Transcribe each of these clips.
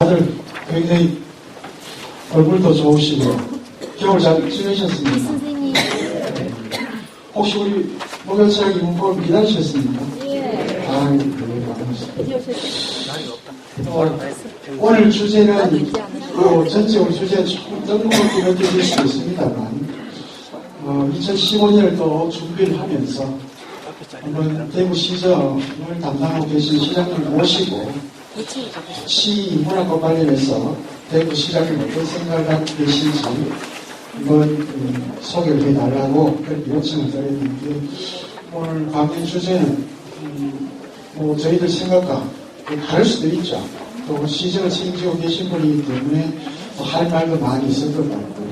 다들 굉장히 얼굴도 좋으시고 겨울 잘 지내셨습니까? 선생님. 혹시 우리 목요철학 이문법을 기다리셨습니까? 예. 아유, 오늘 주제는 전체적으로 주제가 조금 뜬금없게 느껴질 수 있습니다만 2015년을 또 준비를 하면서 한번 대구시정을 담당하고 계신 시장님 모시고 시문학과 관련해서 대구시장님 어떤 생각을 갖고 계신지 한번 소개를 해달라고 그렇게 요청을 드렸는데 오늘 받은 주제는 저희들 생각과 다를 수도 있죠. 또 시정을 책임지고 계신 분이기 때문에 할 말도 많이 있을 것 같고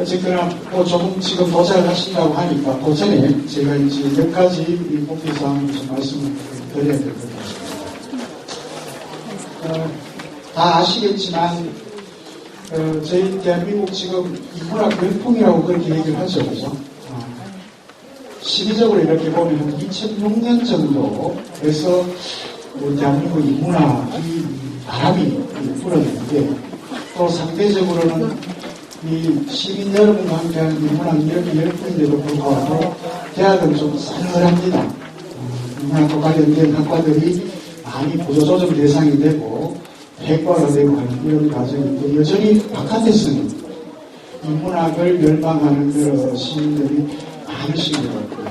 어쨌거나 조금 지금 도착을 하신다고 하니까 그 전에 제가 이제 몇 가지 공개사항을 좀 말씀을 드려야 될 것 같습니다. 다 아시겠지만 저희 대한민국 지금 인문학 열풍이라고 그렇게 얘기를 하죠. 그죠? 시기적으로 이렇게 보면 2006년 정도에서 대한민국 인문학이 바람이 불었는데 또 상대적으로는 이 시민 여러분과 함께하는 인문학 이렇게 열풍인데도 불구하고 대학은 좀 싸늘합니다. 인문학과 관련된 학과들이 많이 보조조정 대상이 되고 폐과가 되고 하는 이런 과정인데 여전히 바깥에서는 인문학을 열망하는 그런 시민들이 많으신 것 같고요.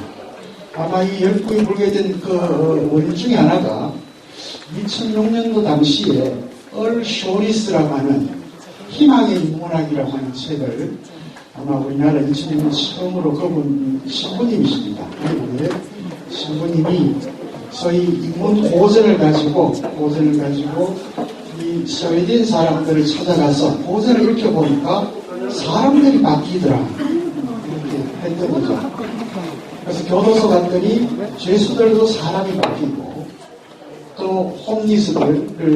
아마 이 열풍이 불게 된 그 원인 중에 하나가 2006년도 당시에 얼 쇼리스라고 하는 희망의 인문학이라고 하는 책을 아마 우리나라 2006년 처음으로 그분 신부님이십니다. 미국의 신부님이 소위 인문 고전을 가지고 이 스웨덴 사람들을 찾아가서 고전을 읽혀보니까 사람들이 바뀌더라. 이렇게 했던 거죠. 그래서 교도소 갔더니 죄수들도 사람이 바뀌고 또 홈리스들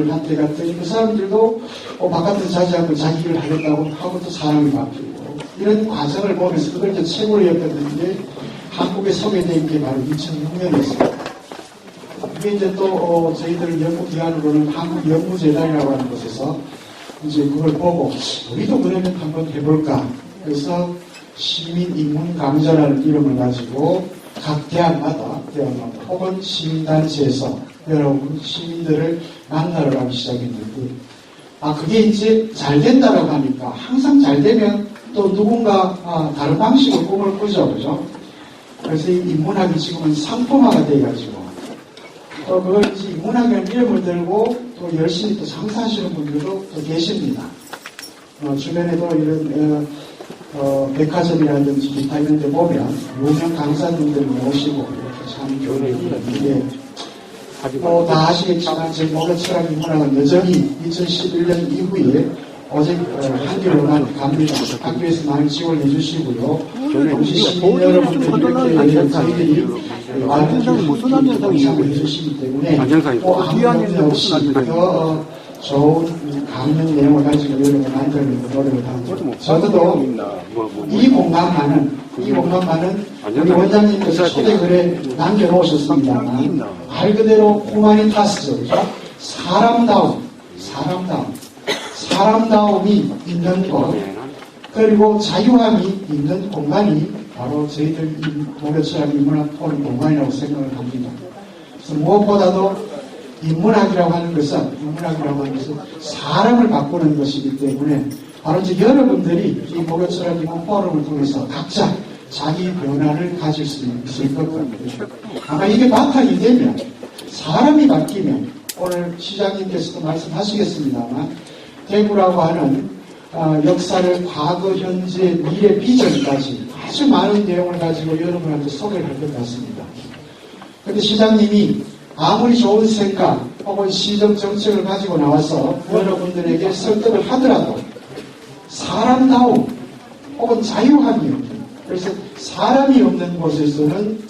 한테 갔더니 그 사람들도 바깥에서 자지 않고 자기 일을 하겠다고 하고 또 사람이 바뀌고 이런 과정을 보면서 그걸 이제 책으로 엮었는데 한국에 소개된 게 바로 2006년이었습니다. 이게 이제 또 저희들 연구기관으로는 한국연구재단이라고 하는 곳에서 이제 그걸 보고 우리도 그러면 한번 해볼까. 그래서 시민인문강좌라는 이름을 가지고 각 대학마다 혹은 시민단체에서 여러분 시민들을 만나러 가기 시작했는데 그게 이제 잘 된다라고 하니까 항상 잘 되면 또 누군가 다른 방식으로 꿈을 꾸죠. 그죠? 그래서 이 인문학이 지금은 상품화가 돼가지고 또 그걸 이제 인문학이라는 이름을 들고 또 열심히 또 장사하시는 분들도 또 계십니다. 주변에도 이런 백화점이라든지 기타 이런 데 보면 유명 강사님들 모시고 이렇게 참 교육을 했는데 다 아시겠지만 저희 목요철학 인문학은 여전히 2011년 이후에 오직 한겨울만 갑니다. 학교에서 많이 지원해 주시고요. 우리 시민 여러분들 이렇게 저희들이 무슨 현상이 해주시기 때문에 아무 문제 없이 더 좋은 강연 내용을 가지고 여러분 만들려고 노력을 하고 저도 이 공간만은 우리 원장님께서 초대글에 남겨놓으셨습니다만 말 그대로 후마니타스죠. 사람다움이 있는 것 그리고 자유함이 있는 공간이 바로 저희들 목요철학 인문학 포럼 공간이라고 생각을 합니다. 그래서 무엇보다도 인문학이라고 하는 것은 사람을 바꾸는 것이기 때문에 바로 이제 여러분들이 이 목요철학 인문 포럼을 통해서 각자 자기 변화를 가질 수 있을 것 같아요. 아마 이게 바탕이 되면 사람이 바뀌면 오늘 시장님께서도 말씀하시겠습니다만 대구라고 하는 역사를 과거, 현재, 미래, 비전까지 아주 많은 내용을 가지고 여러분한테 소개를 할 것 같습니다. 그런데 시장님이 아무리 좋은 생각 혹은 시정 정책을 가지고 나와서 여러분들에게 설득을 하더라도 사람다움 혹은 자유함이 없는 그래서 사람이 없는 곳에서는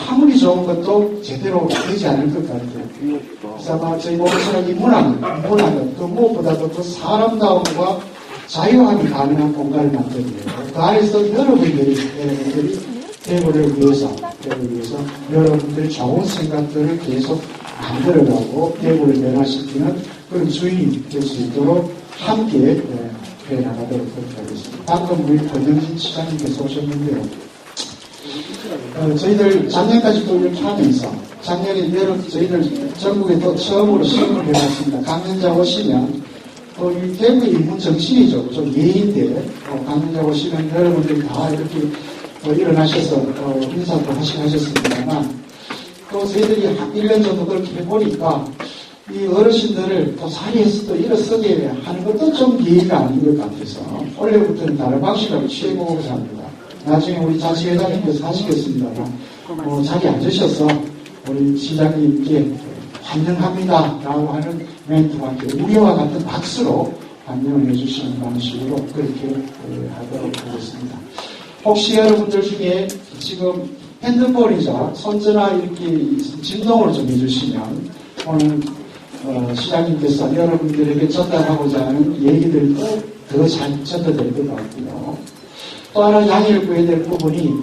아무리 좋은 것도 제대로 되지 않을 것 같아요. 그래서 아마 저희 목요철학 인문학은 그 무엇보다도 그 사람다움과 자유함이 가능한 공간을 만들어요. 그 안에서 여러분들이 대구를 위해서 여러분들의 좋은 생각들을 계속 만들어가고 대구를 변화시키는 그런 주인이 될 수 있도록 함께 해나가도록 그렇게 하겠습니다. 방금 우리 권영진 시장님께서 오셨는데요. 저희들 작년까지도 이렇게 하면서 작년에 저희들 전국에 또 처음으로 시험을 해봤습니다. 강연자 오시면 또 이 대구의 인문 정신이죠. 좀 예인데 강연자 오시면 여러분들이 다 이렇게 일어나셔서 인사도 하셨습니다만 또 저희들이 1년 정도 그렇게 해보니까 이 어르신들을 또 자리에서 또 일어서게 하는 것도 좀 예의가 아닌 것 같아서 올해부터는 다른 방식으로 취해보고자 합니다. 나중에 우리 자치회장님께서 하시겠습니다만 자리에 앉으셔서 우리 시장님께 환영합니다 라고 하는 멘트와 함께 우리와 같은 박수로 환영을 해주시는 방식으로 그렇게 하도록 하겠습니다. 혹시 여러분들 중에 지금 핸드폰이자 손전화 이렇게 진동을 좀 해주시면 오늘 시장님께서 여러분들에게 전달하고자 하는 얘기들도 더 잘 전달될 것 같고요. 또 하나 양해를 구해야 될 부분이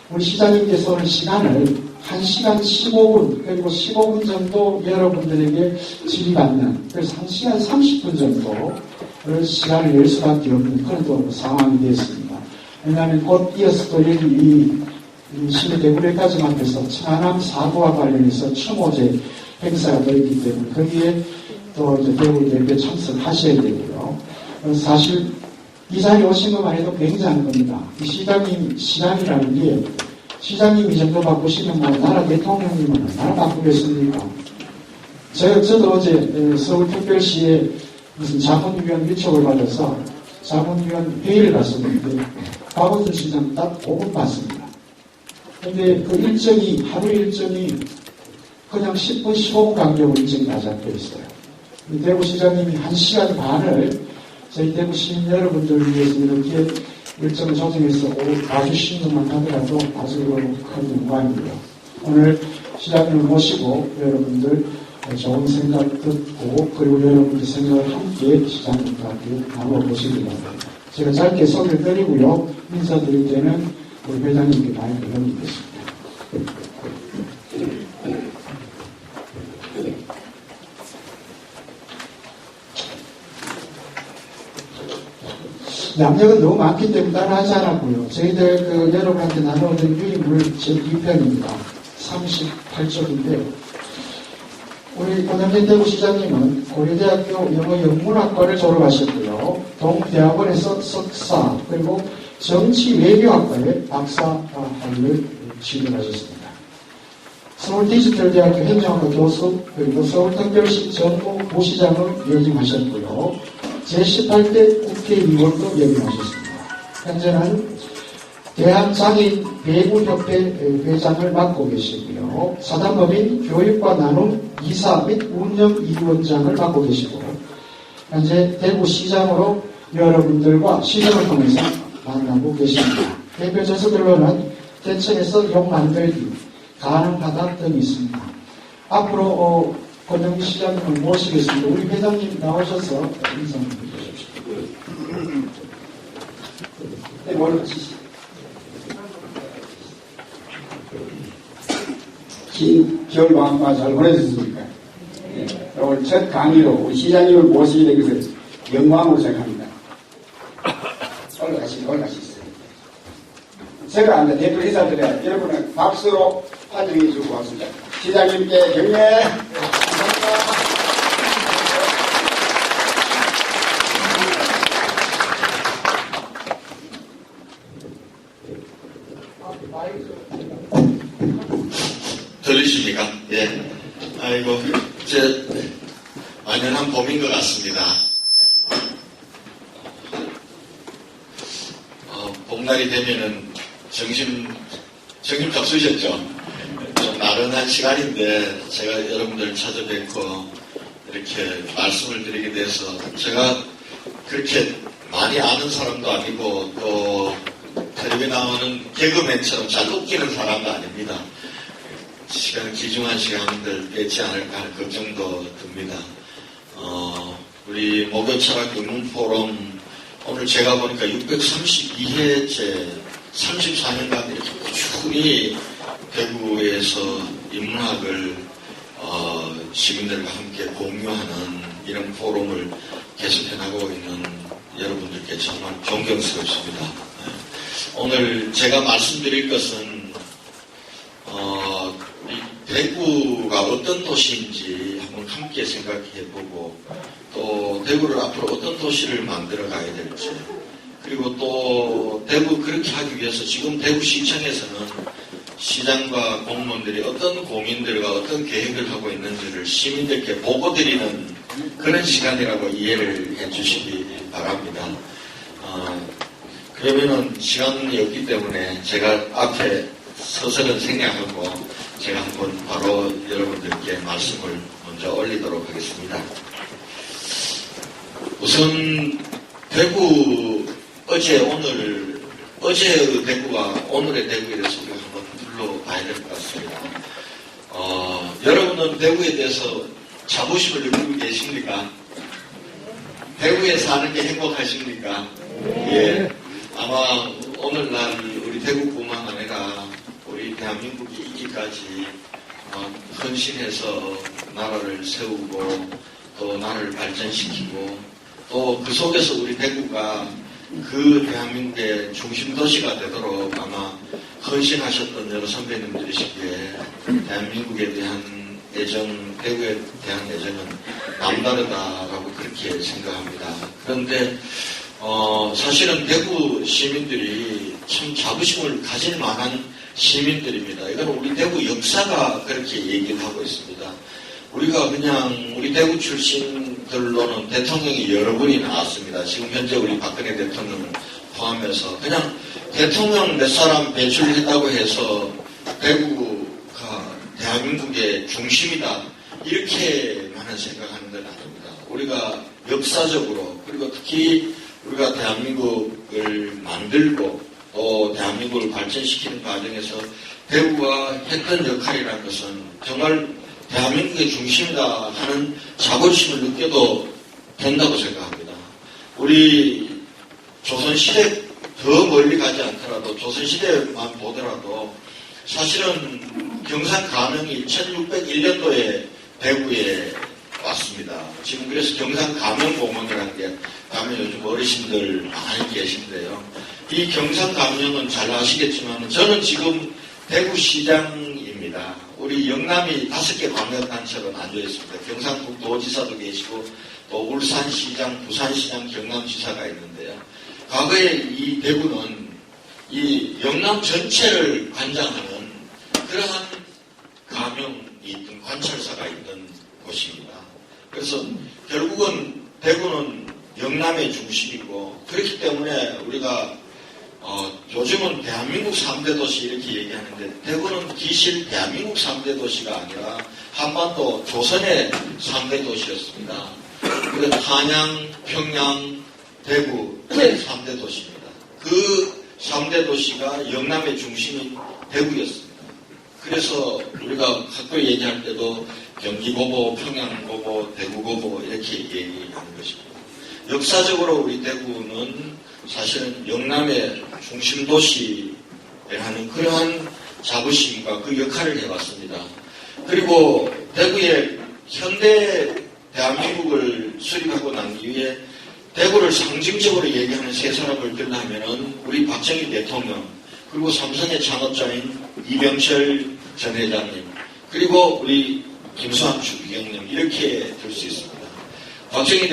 우리 시장님께서 오늘 시간을 1시간 15분 그리고 15분 정도 여러분들에게 질의받는 그래서 1시간 30분 정도를 시간을 낼 수밖에 없는 그런 또 상황이 되었습니다. 왜냐하면 곧 이어서 또 여기 이 시내 대구례까지 앞에서 천안함 사고와 관련해서 추모제 행사가 더 있기 때문에 거기에 또 이제 대구 대표 참석하셔야 되고요. 사실 이 자리에 오신 것만 해도 굉장한 겁니다. 이 시장님 시간이라는 게 시장님 이 정도 바꾸시면 뭐 나라 대통령님은 얼마나 바꾸겠습니까? 저도 어제 서울특별시에 무슨 자문위원 위촉을 받아서 자문위원 회의를 갔었는데 박원순 시장 딱 5분 봤습니다. 근데 그 일정이 하루 일정이 그냥 10분 15분 간격으로 일정이 다 잡혀 있어요. 대구시장님이 1시간 반을 저희 대구 시민 여러분들을 위해서 이렇게 일정을 조정해서 와주신 것만 하더라도 아주 큰 영광이고요. 오늘 시장님을 모시고 여러분들 좋은 생각 듣고 그리고 여러분들 생각을 함께 시장님과 함께 나눠보시기 바랍니다. 제가 짧게 소개를 드리고요. 인사드릴 때는 우리 회장님께 마이크를 넘기겠습니다. 양력은 너무 많기 때문에 따라 하지 않았고요. 저희들 여러분한테 나눠준 유인물 제2편입니다. 38쪽인데 우리 권영진 대구시장님은 고려대학교 영어영문학과를 졸업하셨고요. 동대학원에서 석사 그리고 정치외교학과에 박사학위를 취득하셨습니다. 서울디지털대학교 행정학과 교수 그리고 서울특별시 정무부시장을 역임하셨고요. 제18대 국회의원도 역임하셨습니다. 현재는 대한장애인 배구협회 회장을 맡고 계시고요. 사단법인 교육과 나눔 이사 및 운영위원장을 맡고 계시고 현재 대구시장으로 여러분들과 시정을 통해서 만나고 계십니다. 대표 저서들로는 대천에서 용 만들기, 가능하다 등이 있습니다. 앞으로 권영진 시장님을 모시겠습니다. 우리 회장님 나오셔서 인사 좀 해주십시오. 네, 모르시죠. 긴 겨울방학과 잘 보내셨습니까? 네. 오늘 첫 강의로 우리 시장님을 모시게 된 것을 영광으로 생각합니다. 올라가시죠. 제가 앉아 대표 인사드려야 여러분은 박수로 환영해 주고 왔습니다. 시장님께 격려! 감사합니다. 들리십니까? 예. 아이고, 이제 완연한 봄인 것 같습니다. 봄날이 되면은 정신적 쓰셨죠? 좀 나른한 시간인데 제가 여러분들 찾아뵙고 이렇게 말씀을 드리게 돼서 제가 그렇게 많이 아는 사람도 아니고 또 텔레비에 나오는 개그맨처럼 잘 웃기는 사람도 아닙니다. 귀중한 시간들 뺏지 않을까 하는 걱정도 듭니다. 우리 목요철학 인문포럼 오늘 제가 보니까 632회째 34년간 이렇게 꾸준히 대구에서 인문학을 시민들과 함께 공유하는 이런 포럼을 계속해 나가고 있는 여러분들께 정말 존경스럽습니다. 오늘 제가 말씀드릴 것은 이 대구가 어떤 도시인지 한번 함께 생각해보고 또 대구를 앞으로 어떤 도시를 만들어 가야 될지 그리고 또 대구 그렇게 하기 위해서 지금 대구시청에서는 시장과 공무원들이 어떤 고민들과 어떤 계획을 하고 있는지를 시민들께 보고드리는 그런 시간이라고 이해를 해주시기 바랍니다. 그러면은 시간이 없기 때문에 제가 앞에 서서는 생략하고 제가 한번 바로 여러분들께 말씀을 먼저 올리도록 하겠습니다. 우선 대구 어제의 대구와 오늘의 대구에 대해서 우리가 한번 둘러봐야 될 것 같습니다. 여러분은 대구에 대해서 자부심을 느끼고 계십니까? 대구에 사는 게 행복하십니까? 예. 아마 오늘날 우리 대구뿐만 아니라 우리 대한민국이 있기까지 헌신해서 나라를 세우고 또 나라를 발전시키고 또 그 속에서 우리 대구가 그 대한민국의 중심 도시가 되도록 아마 헌신하셨던 여러 선배님들이시기에 대한민국에 대한 애정, 대구에 대한 애정은 남다르다라고 그렇게 생각합니다. 그런데 사실은 대구 시민들이 참 자부심을 가질 만한 시민들입니다. 이건 우리 대구 역사가 그렇게 얘기를 하고 있습니다. 우리가 그냥 우리 대구 출신들로는 대통령이 여러 분이 나왔습니다. 지금 현재 우리 박근혜 대통령을 포함해서 그냥 대통령 몇 사람 배출했다고 해서 대구가 대한민국의 중심이다. 이렇게만은 생각하는 건 아닙니다. 우리가 역사적으로 그리고 특히 우리가 대한민국을 만들고 또 대한민국을 발전시키는 과정에서 대구가 했던 역할이라는 것은 정말 대한민국의 중심이다 하는 자부심을 느껴도 된다고 생각합니다. 우리 조선시대 더 멀리 가지 않더라도 조선시대만 보더라도 사실은 경상 가명이 1601년도에 대구에 왔습니다. 지금 그래서 경상 가명공원이라는 게 가면 요즘 어르신들 많이 계신데요. 이 경상 가명은 잘 아시겠지만 저는 지금 대구시장입니다. 우리 영남이 5개 광역단체로 나뉘어 있습니다. 경상북도지사도 계시고 또 울산시장, 부산시장, 경남지사가 있는데요. 과거에 이 대구는 이 영남 전체를 관장하는 그러한 가명이 있던 관찰사가 있던 곳입니다. 그래서 결국은 대구는 영남의 중심이고 그렇기 때문에 우리가 요즘은 대한민국 3대 도시 이렇게 얘기하는데 대구는 기실 대한민국 3대 도시가 아니라 한반도 조선의 3대 도시였습니다. 그래서 한양, 평양, 대구 3대 도시입니다. 그 3대 도시가 영남의 중심인 대구였습니다. 그래서 우리가 학교 얘기할 때도 경기고보, 평양고보, 대구고보 이렇게 얘기하는 것입니다. 역사적으로 우리 대구는 사실은 영남의 중심 도시라는 그러한 자부심과 그 역할을 해왔습니다. 그리고 대구의 현대 대한민국을 수립하고 난 이후에 대구를 상징적으로 얘기하는 세 사람을 들라면은 우리 박정희 대통령, 그리고 삼성의 창업자인 이병철 전 회장님, 그리고 우리 김수환 주기경님 이렇게 들 수 있습니다. 박정희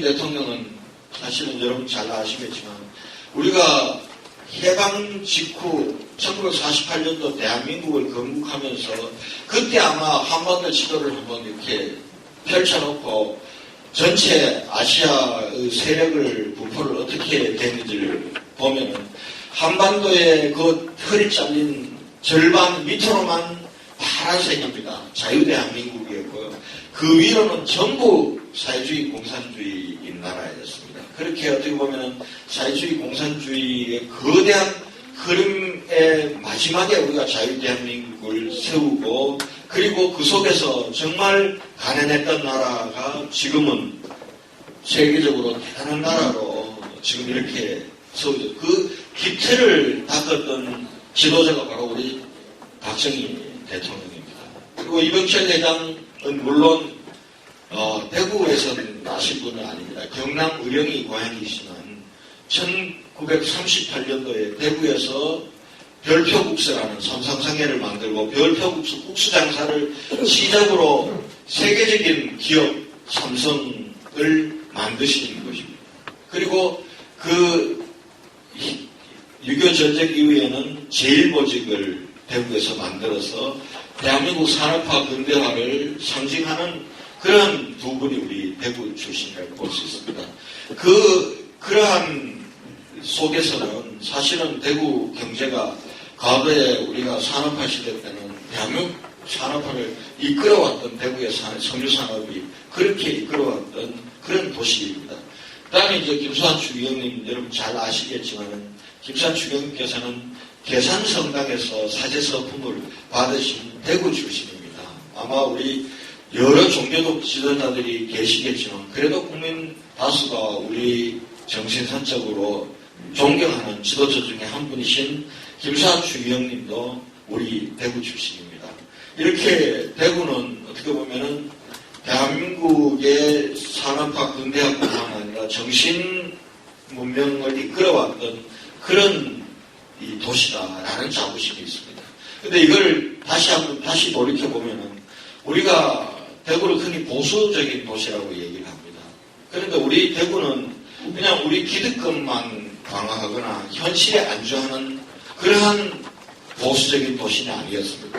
대통령은 사실은 여러분 잘 아시겠지만 우리가 해방 직후 1948년도 대한민국을 건국하면서 그때 아마 한반도 지도를 한번 이렇게 펼쳐놓고 전체 아시아의 세력을 부포를 어떻게 됐는지를 보면은 한반도의 그 털이 잘린 절반 밑으로만 파란색입니다. 자유대한민국이었고요. 그 위로는 전부 사회주의 공산주의인 나라였습니다. 그렇게 어떻게 보면 사회주의 공산주의의 거대한 흐름의 마지막에 우리가 자유대한민국을 세우고 그리고 그 속에서 정말 가난했던 나라가 지금은 세계적으로 대단한 나라로 지금 이렇게 세워졌고 그 기틀을 닦았던 지도자가 바로 우리 박정희 대통령입니다. 그리고 이병철 회장은 물론 대구에서는 나실 분은 아닙니다. 경남 의령이 고향이시지만 1938년도에 대구에서 별표국수라는 삼상상해를 만들고 별표국수 장사를 시작으로 세계적인 기업 삼성을 만드신 것입니다. 그리고 그 6.25 전쟁 이후에는 제1보직을 대구에서 만들어서 대한민국 산업화 근대화를 상징하는 그런 두 분이 우리 대구 출신이라고 볼 수 있습니다. 그러한 속에서는 사실은 대구 경제가 과거에 우리가 산업화 시대 때는 대한민국 산업화를 이끌어왔던 대구의 섬유산업이 그렇게 이끌어왔던 그런 도시입니다. 그 다음에 이제 김수환 추기경님 여러분 잘 아시겠지만 김수환 추기경님께서는 계산성당에서 사제서품을 받으신 대구 출신입니다. 아마 우리 여러 종교적 지도자들이 계시겠지만 그래도 국민 다수가 우리 정신선적으로 존경하는 지도자 중에 한 분이신 김수환 추기경님도 우리 대구 출신입니다. 이렇게 대구는 어떻게 보면은 대한민국의 산업화 근대화뿐만 아니라 정신 문명을 이끌어왔던 그런 이 도시다라는 자부심이 있습니다. 근데 이걸 다시 돌이켜보면은 우리가 대구를 흔히 보수적인 도시라고 얘기를 합니다. 그런데 우리 대구는 그냥 우리 기득권만 강화하거나 현실에 안주하는 그러한 보수적인 도시는 아니었습니다.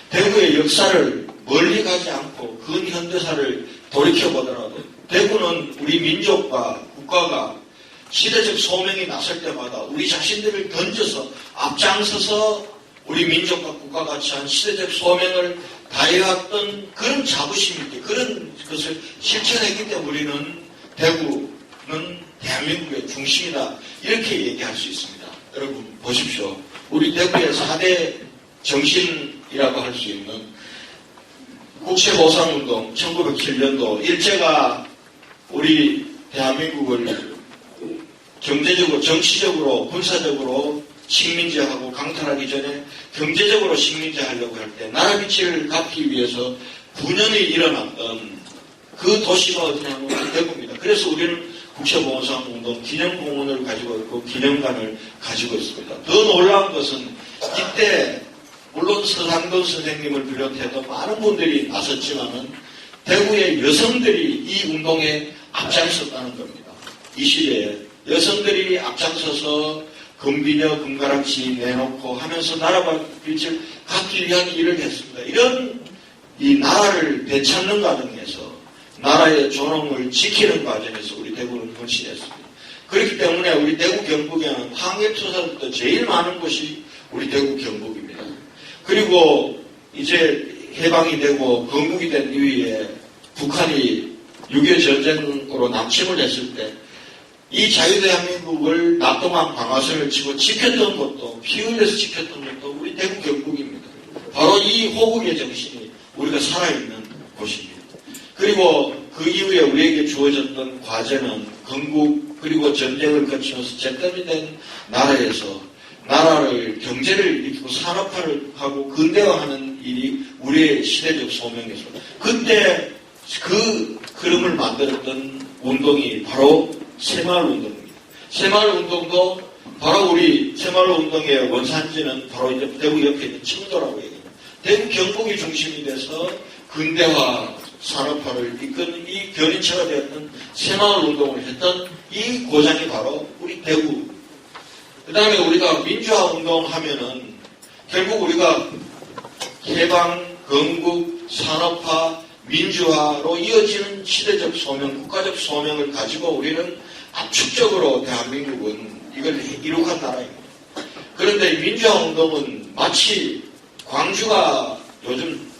대구의 역사를 멀리 가지 않고 근현대사를 돌이켜보더라도 대구는 우리 민족과 국가가 시대적 소명이 나설 때마다 우리 자신들을 던져서 앞장서서 우리 민족과 국가가 같이 한 시대적 소명을 다해왔던 그런 자부심이 있게 그런 것을 실천했기 때문에 우리는 대구는 대한민국의 중심이다 이렇게 얘기할 수 있습니다. 여러분 보십시오. 우리 대구의 4대 정신이라고 할 수 있는 국채보상운동 1907년도 일제가 우리 대한민국을 경제적으로 정치적으로 군사적으로 식민지하고 강탈하기 전에 경제적으로 식민지하려고 할 때 나라 빛을 갚기 위해서 9년이 일어났던 그 도시가 어디냐면 대구입니다. 그래서 우리는 국채보상운동 기념공원을 가지고 있고 기념관을 가지고 있습니다. 더 놀라운 것은 이때 물론 서상돈 선생님을 비롯해서 많은 분들이 나섰지만은 대구의 여성들이 이 운동에 앞장섰다는 겁니다. 이 시대에 여성들이 앞장서서 금비녀 금가락지 내놓고 하면서 나라 빛을 갖기 위한 일을 했습니다. 이런 이 나라를 되찾는 과정에서 나라의 존엄을 지키는 과정에서 우리 대구는 헌신했습니다. 그렇기 때문에 우리 대구 경북에는 항해투사부터 제일 많은 곳이 우리 대구 경북입니다. 그리고 이제 해방이 되고 건국이 된 이후에 북한이 6.25 전쟁으로 남침을 했을 때 이 자유대한민국을 낮동안 방아선을 치고 지켰던 것도 피 흘려서 지켰던 것도 우리 대구 경북입니다. 바로 이 호국의 정신이 우리가 살아있는 곳입니다. 그리고 그 이후에 우리에게 주어졌던 과제는 건국 그리고 전쟁을 거치면서 잿더미 된 나라에서 나라를 경제를 일으키고 산업화를 하고 근대화하는 일이 우리의 시대적 소명이었습니다. 그때 그 흐름을 만들었던 운동이 바로 새마을운동입니다. 새마을운동도 바로 우리 새마을운동의 원산지는 바로 이제 대구 옆에 있는 청도라고 얘기합니다. 대구 경북이 중심이 돼서 근대화 산업화를 이끄는 이 견인체가 되었던 새마을운동을 했던 이 고장이 바로 우리 대구. 그 다음에 우리가 민주화운동 하면은 결국 우리가 해방, 건국, 산업화, 민주화로 이어지는 시대적 소명, 국가적 소명을 가지고 우리는 압축적으로 대한민국은 이걸 이룩한 나라입니다. 그런데 민주화운동은 마치 광주가 요즘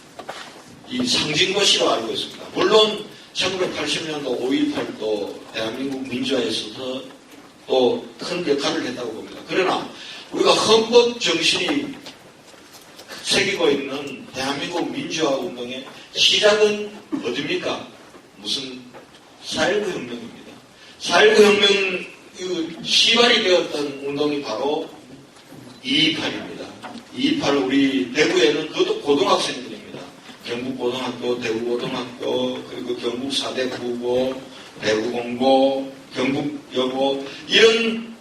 이 상징도시로 알고 있습니다. 물론 1980년도 5.18도 대한민국 민주화에서도 또 큰 역할을 했다고 봅니다. 그러나 우리가 헌법 정신이 새기고 있는 대한민국 민주화 운동의 시작은 어디입니까? 무슨 4.19 혁명입니다. 4.19 혁명 시발이 되었던 운동이 바로 2.28입니다. 2.28 우리 대구에는 그것도 고등학생들입니다. 경북고등학교, 대구고등학교, 그리고 경북 4대 국어, 대구공고, 경북여고 이런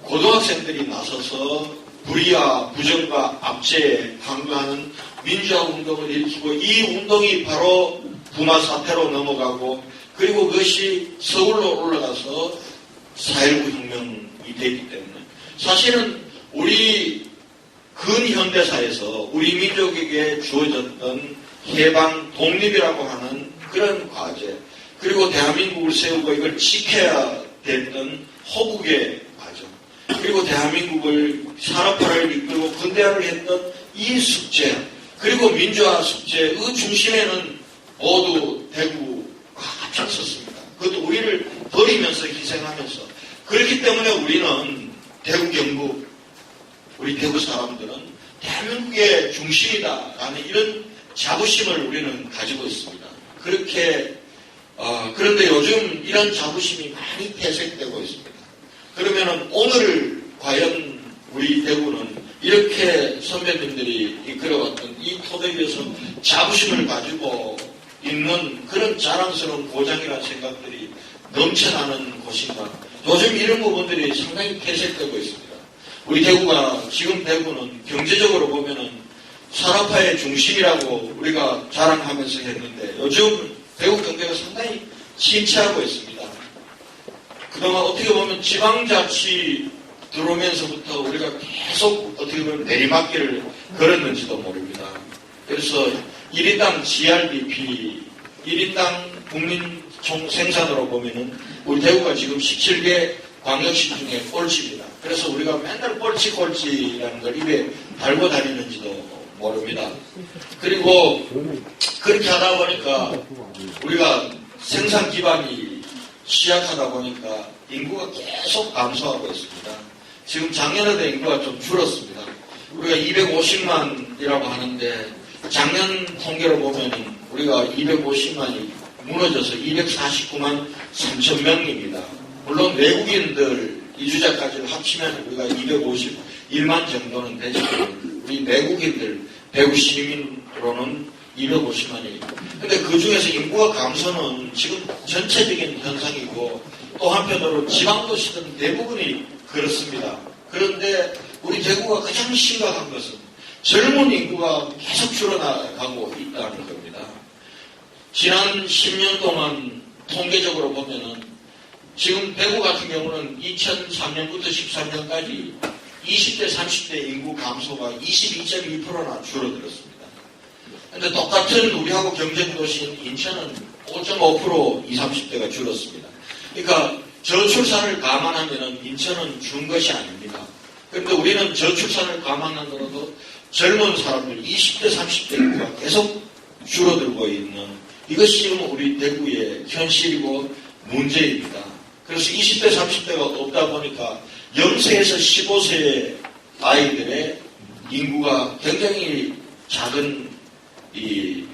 고등학생들이 나서서 불의와 부정과 압제에 항거하는 민주화 운동을 일으키고 이 운동이 바로 부마 사태로 넘어가고 그리고 그것이 서울로 올라가서 4.19 혁명이 되기 때문에 사실은 우리 근현대사에서 우리 민족에게 주어졌던 해방 독립이라고 하는 그런 과제 그리고 대한민국을 세우고 이걸 지켜야 됐던 허국의 과정 그리고 대한민국을 산업화를 이끌고 근대화를 했던 이 숙제 그리고 민주화 숙제의 중심에는 모두 대구가 앞장섰습니다. 그것도 우리를 버리면서 희생하면서 그렇기 때문에 우리는 대구 경북 우리 대구 사람들은 대한민국의 중심이다라는 이런 자부심을 우리는 가지고 있습니다. 그렇게 그런데 요즘 이런 자부심이 많이 퇴색되고 있습니다. 그러면은 오늘 과연 우리 대구는 이렇게 선배님들이 이끌어왔던 이 토대 위에서 자부심을 가지고 있는 그런 자랑스러운 고장이라는 생각들이 넘쳐나는 곳인가. 요즘 이런 부분들이 상당히 퇴색되고 있습니다. 우리 대구가 지금 대구는 경제적으로 보면은 산업화의 중심이라고 우리가 자랑하면서 했는데 요즘 대구 경제가 상당히 침체하고 있습니다. 그동안 어떻게 보면 지방자치 들어오면서부터 우리가 계속 어떻게 보면 내리막길을 걸었는지도 모릅니다. 그래서 1인당 GRBP, 1인당 국민 총 생산으로 보면은 우리 대구가 지금 17개 광역시 중에 꼴찌입니다. 그래서 우리가 맨날 꼴찌라는 걸 입에 달고 다니는지도 모릅니다. 그리고 그렇게 하다 보니까 우리가 생산 기반이 취약하다 보니까 인구가 계속 감소하고 있습니다. 지금 작년에도 인구가 좀 줄었습니다. 우리가 250만이라고 하는데 작년 통계로 보면 우리가 250만이 무너져서 249만 3천 명입니다. 물론 외국인들 이주자까지 합치면 우리가 251만 정도는 되지만 우리 내국인들 대구 시민으로는 250만이. 근데 그 중에서 인구가 감소는 지금 전체적인 현상이고 또 한편으로 지방도시들은 대부분이 그렇습니다. 그런데 우리 대구가 가장 심각한 것은 젊은 인구가 계속 줄어나가고 있다는 겁니다. 지난 10년 동안 통계적으로 보면은 지금 대구 같은 경우는 2003년부터 13년까지 20대, 30대 인구 감소가 22.2%나 줄어들었습니다. 그런데 똑같은 우리하고 경쟁 도시인 인천은 5.5% 20, 30대가 줄었습니다. 그러니까 저출산을 감안하면 인천은 준 것이 아닙니다. 그런데 우리는 저출산을 감안하더라도 젊은 사람들 20대, 30대 인구가 계속 줄어들고 있는 이것이 지금 우리 대구의 현실이고 문제입니다. 그래서 20대, 30대가 없다 보니까 0세에서 15세의 아이들의 인구가 굉장히 작은 이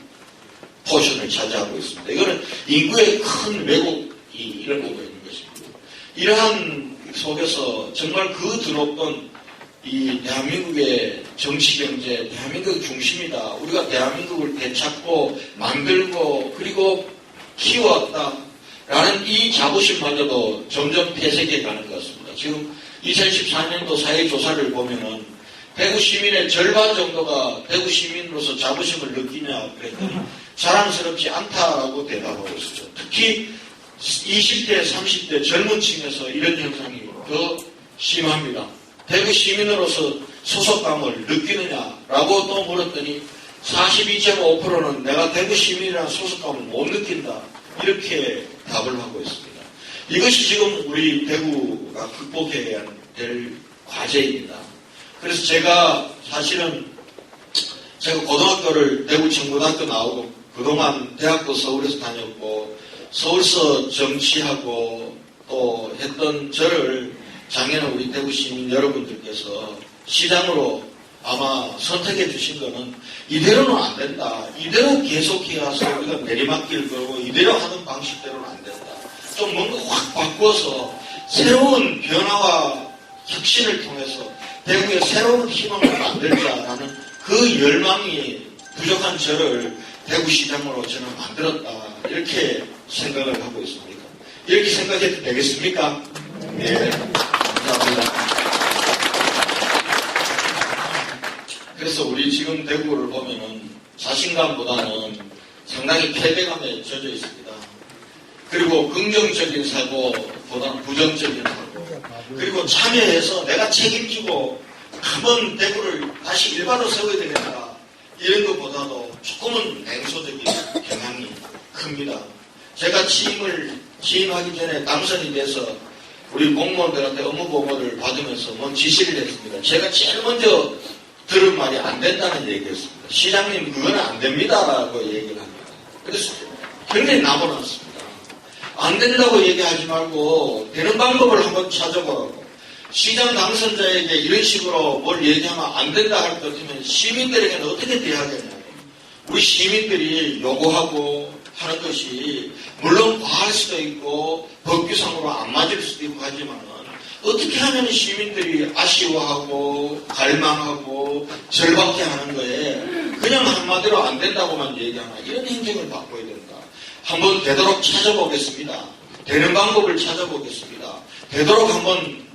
포션을 차지하고 있습니다. 이거는 인구의 큰 왜곡이 일어나고 있는 것입니다. 이러한 속에서 정말 그 드높던 이 대한민국의 정치 경제, 대한민국의 중심이다. 우리가 대한민국을 되찾고 만들고 그리고 키워왔다라는 이 자부심마저도 점점 퇴색해 가는 것 같습니다. 지금 2014년도 사회조사를 보면은 대구 시민의 절반 정도가 대구 시민으로서 자부심을 느끼냐 그랬더니 자랑스럽지 않다라고 대답하고 있었죠. 특히 20대, 30대 젊은 층에서 이런 현상이 더 심합니다. 대구 시민으로서 소속감을 느끼느냐라고 또 물었더니 42.5%는 내가 대구 시민이라는 소속감을 못 느낀다. 이렇게 답을 하고 있습니다. 이것이 지금 우리 대구가 극복해야 될 과제입니다. 그래서 제가 사실은 제가 고등학교를 대구 청고등학교 나오고 그동안 대학도 서울에서 다녔고 서울서 정치하고 또 했던 저를 작년에 우리 대구 시민 여러분들께서 시장으로 아마 선택해 주신 거는 이대로는 안 된다. 이대로 계속해서 우리가 내리막길 걸고 이대로 하는 방식대로는 안 된다. 좀 뭔가 확 바꿔서 새로운 변화와 혁신을 통해서 대구에 새로운 희망을 만들자라는 그 열망이 부족한 저를 대구시장으로 저는 만들었다. 이렇게 생각을 하고 있습니다. 이렇게 생각해도 되겠습니까? 네. 감사합니다. 그래서 우리 지금 대구를 보면은 자신감보다는 상당히 패배감에 젖어 있습니다. 그리고 긍정적인 사고보다는 부정적인 사고. 그리고 참여해서 내가 책임지고 한번 대구를 다시 일바로 세워야 되겠다. 이런 것보다도 조금은 냉소적인 경향이 큽니다. 제가 취임하기 전에 당선이 돼서 우리 공무원들한테 업무 보고를 받으면서 지시를 했습니다. 제가 제일 먼저 들은 말이 안 된다는 얘기였습니다. 시장님 그건 안 됩니다라고 얘기를 합니다. 그래서 굉장히 나무랐습니다. 안 된다고 얘기하지 말고 되는 방법을 한번 찾아보라고. 시장 당선자에게 이런 식으로 뭘 얘기하면 안 된다 할 것 같으면 시민들에게는 어떻게 대하겠냐고. 우리 시민들이 요구하고 하는 것이 물론 과할 수도 있고 법규상으로 안 맞을 수도 있고 하지만 어떻게 하면 시민들이 아쉬워하고 갈망하고 절박해 하는 거에 그냥 한마디로 안 된다고만 얘기하나 이런 행정을 바꿔야 된다. 한번 되도록 찾아보겠습니다. 되는 방법을 찾아보겠습니다. 되도록 한번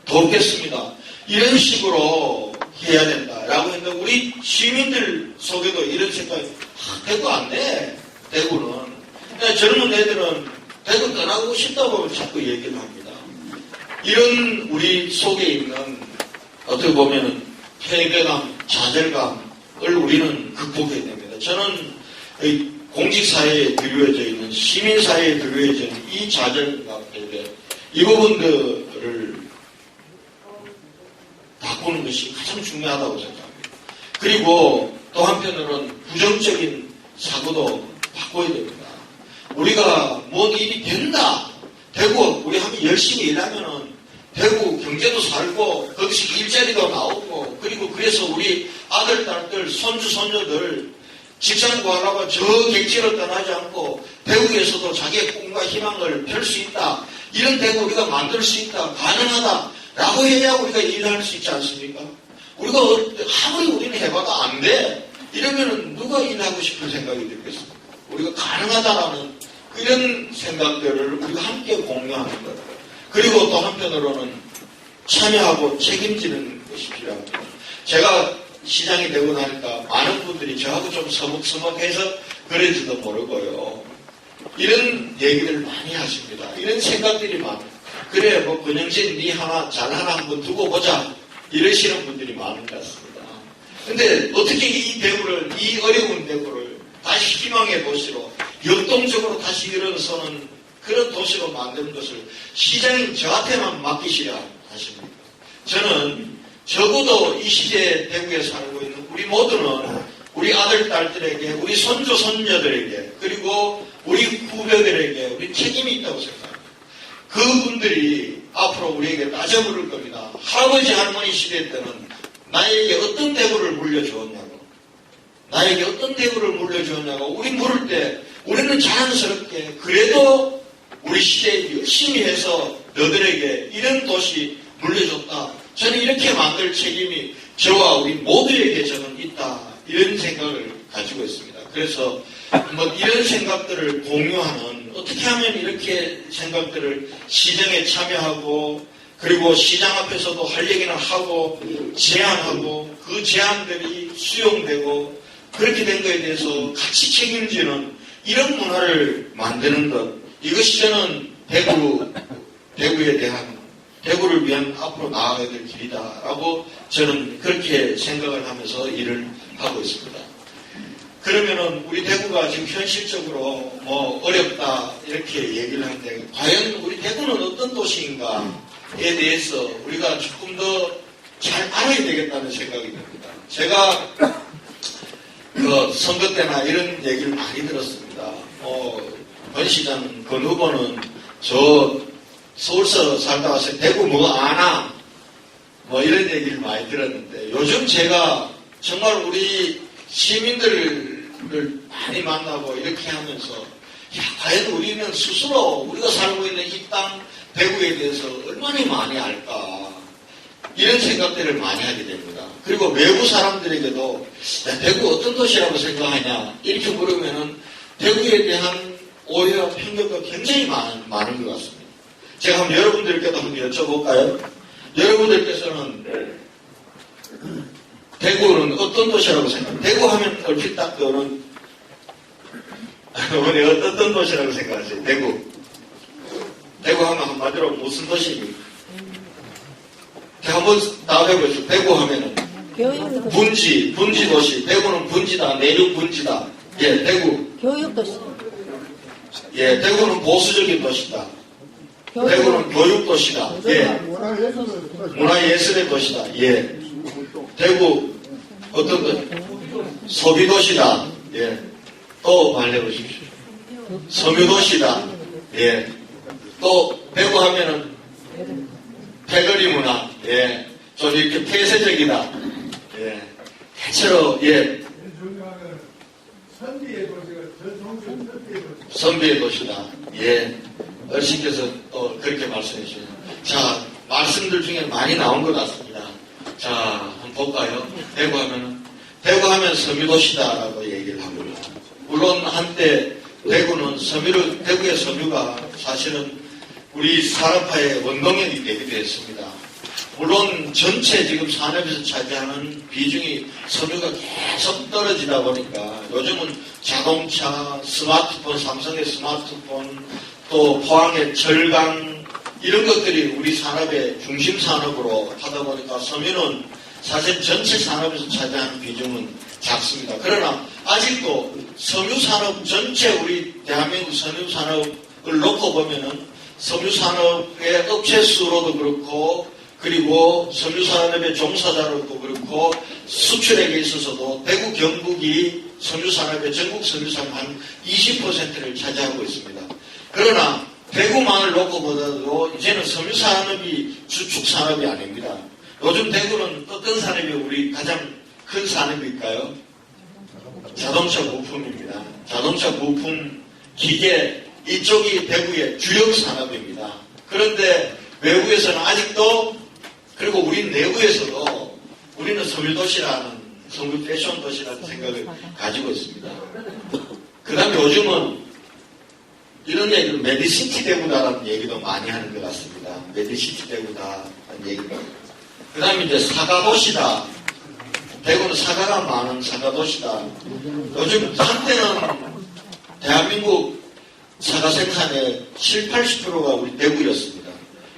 돕겠습니다. 이런 식으로 해야 된다라고 했는데 우리 시민들 속에도 이런 생각이 대구 안 돼. 대구는. 젊은 애들은 대구 떠나고 싶다고 자꾸 얘기를 합니다. 이런 우리 속에 있는 어떻게 보면 패배감, 좌절감을 우리는 극복해야 됩니다. 저는 공직사회에 드리워져 있는 시민사회에 드리워져 있는 이 좌절감, 패배 이 부분들을 바꾸는 것이 가장 중요하다고 생각합니다. 그리고 또 한편으로는 부정적인 사고도 바꿔야 됩니다. 우리가 뭔 일이 된다. 대구 우리 한번 열심히 일하면은 대구 경제도 살고 거기서 일자리도 나오고 그리고 그래서 우리 아들, 딸들, 손주, 손녀들 직장 구하려고 저 객지를 떠나지 않고 대구에서도 자기의 꿈과 희망을 펼 수 있다. 이런 대구 우리가 만들 수 있다. 가능하다. 라고 해야 우리가 일할 수 있지 않습니까? 우리가 아무리 우리는 해봐도 안 돼. 이러면은 누가 일하고 싶은 생각이 들겠습니까? 우리가 가능하다라는 이런 생각들을 우리가 함께 공유하는 것. 그리고 또 한편으로는 참여하고 책임지는 것이 필요합니다. 제가 시장이 되고 나니까 많은 분들이 저하고 좀 서먹서먹해서 그런지도 모르고요. 이런 얘기를 많이 하십니다. 이런 생각들이 많아요. 그래, 권영진, 니 하나, 잘 하나 한번 두고 보자. 이러시는 분들이 많은 것 같습니다. 근데 어떻게 이 대구를, 이 어려운 대구를 다시 희망의 도시로, 역동적으로 다시 일어서는 그런 도시로 만드는 것을 시장인 저한테만 맡기시라 하십니다. 저는 적어도 이 시대에 대구에 살고 있는 우리 모두는 우리 아들, 딸들에게, 우리 손주, 손녀들에게, 그리고 우리 후배들에게 우리 책임이 있다고 생각합니다. 그분들이 앞으로 우리에게 따져 물을 겁니다. 할아버지, 할머니 시대 때는 나에게 어떤 대구를 물려주었냐고. 나에게 어떤 대구를 물려주었냐고. 우리 물을 때 우리는 자연스럽게 그래도 우리 시대에 열심히 해서 너들에게 이런 도시 물려줬다. 저는 이렇게 만들 책임이 저와 우리 모두에게 저는 있다. 이런 생각을 가지고 있습니다. 그래서 한번 이런 생각들을 공유하는 어떻게 하면 이렇게 생각들을 시정에 참여하고 그리고 시장 앞에서도 할 얘기는 하고 제안하고 그 제안들이 수용되고 그렇게 된 것에 대해서 같이 책임지는 이런 문화를 만드는 것 이것이 저는 대구에 대한 대구를 위한 앞으로 나아가야 될 길이다라고 저는 그렇게 생각을 하면서 일을 하고 있습니다. 그러면은 우리 대구가 지금 현실적으로 어렵다 이렇게 얘기를 하는데 과연 우리 대구는 어떤 도시인가에 대해서 우리가 조금 더 잘 알아야 되겠다는 생각이 듭니다. 제가 그 선거 때나 이런 얘기를 많이 들었습니다. 권 시장, 권 후보는 저 서울서 살다 와서 대구 뭐 아나? 이런 얘기를 많이 들었는데 요즘 제가 정말 우리 시민들을 많이 만나고 이렇게 하면서 과연 우리는 스스로 우리가 살고 있는 이 땅 대구에 대해서 얼마나 많이 알까? 이런 생각들을 많이 하게 됩니다. 그리고 외부 사람들에게도 야, 대구 어떤 도시라고 생각하냐 이렇게 물으면은 대구에 대한 오해와 편견가 굉장히 많은 것 같습니다. 제가 한번 여러분들께도 한번 여쭤볼까요? 여러분들께서는 대구는 어떤 도시라고 생각해요? 대구 하면 얼핏 딱 떠오르는 어떤 도시라고 생각하세요? 대구 하면 한마디로 무슨 도시입니까? 한번 답해보시죠. 대구 하면은 분지 도시. 대구는 분지다. 내륙 분지다. 예, 대구. 교육도시. 예, 대구는 보수적인 도시다. 대구는 교육도시다. 예. 문화예술의 도시다. 예. 대구 어떤 도시? 소비도시다. 예. 또 말해보십시오. 섬유도시다. 예. 또 대구 하면은 패거리 문화. 예. 좀 이렇게 폐쇄적이다. 예. 대체로 예. 선비의 도시다. 예. 어르신께서 또 그렇게 말씀해 주시네요. 자, 말씀들 중에 많이 나온 것 같습니다. 자, 한번 볼까요? 대구 하면 섬유도시다라고 얘기를 하고요. 물론 한때 대구의 섬유가 사실은 우리 산업화의 원동력이 되기도 했습니다. 물론 전체 지금 산업에서 차지하는 비중이 섬유가 계속 떨어지다 보니까 요즘은 자동차, 스마트폰, 삼성의 스마트폰, 또 포항의 절강 이런 것들이 우리 산업의 중심 산업으로 하다 보니까 섬유는 사실 전체 산업에서 차지하는 비중은 작습니다. 그러나 아직도 섬유 산업 전체 우리 대한민국 섬유 산업을 놓고 보면은 섬유 산업의 업체 수로도 그렇고 그리고 섬유 산업의 종사자로도 그렇고 수출액에 있어서도 대구 경북이 섬유 산업의 전국 섬유 산업 한 20%를 차지하고 있습니다. 그러나 대구만을 놓고 보더라도 이제는 섬유 산업이 주축 산업이 아닙니다. 요즘 대구는 어떤 산업이 우리 가장 큰 산업일까요? 자동차 부품입니다. 자동차 부품, 기계 이쪽이 대구의 주력 산업입니다. 그런데 외국에서는 아직도 그리고 우리 내부에서도 우리는 섬유도시라는 섬유 패션 도시라는 생각을 가지고 있습니다. 그 다음에 요즘은 이런 얘기를 메디시티 대구다라는 얘기도 많이 하는 것 같습니다. 메디시티 대구다라는 얘기가. 그 다음에 이제 사과도시다. 대구는 사과가 많은 사과도시다. 요즘 한때는 대한민국 사과 생산의 70~80%가 우리 대구였습니다.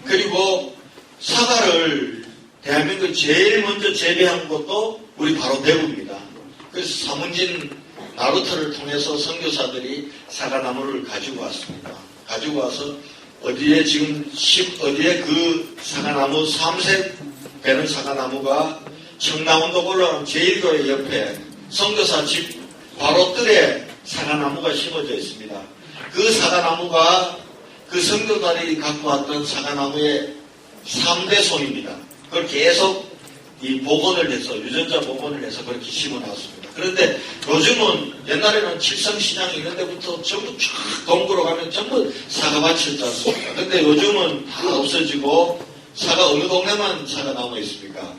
그리고 사과를 대한민국 제일 먼저 재배한 것도 우리 바로 대구입니다. 그래서 사문진 나루터를 통해서 선교사들이 사과나무를 가지고 왔습니다. 가지고 와서 어디에 지금 어디에 그 사과나무 3색 되는 사과나무가 청남운동 올라가는 제1교회 옆에 선교사 집 바로 뜰에 사과나무가 심어져 있습니다. 그 사과나무가 그 선교사들이 갖고 왔던 사과나무의 3대 손입니다. 그걸 계속 이 복원을 해서 유전자 복원을 해서 그렇게 심어놨습니다. 그런데 요즘은 옛날에는 칠성시장 이런 데부터 전부 쫙 동구로 가면 전부 사과밭이었지 않습니까? 근데 요즘은 다 없어지고 사과 어느 동네만 사과 남아 있습니까?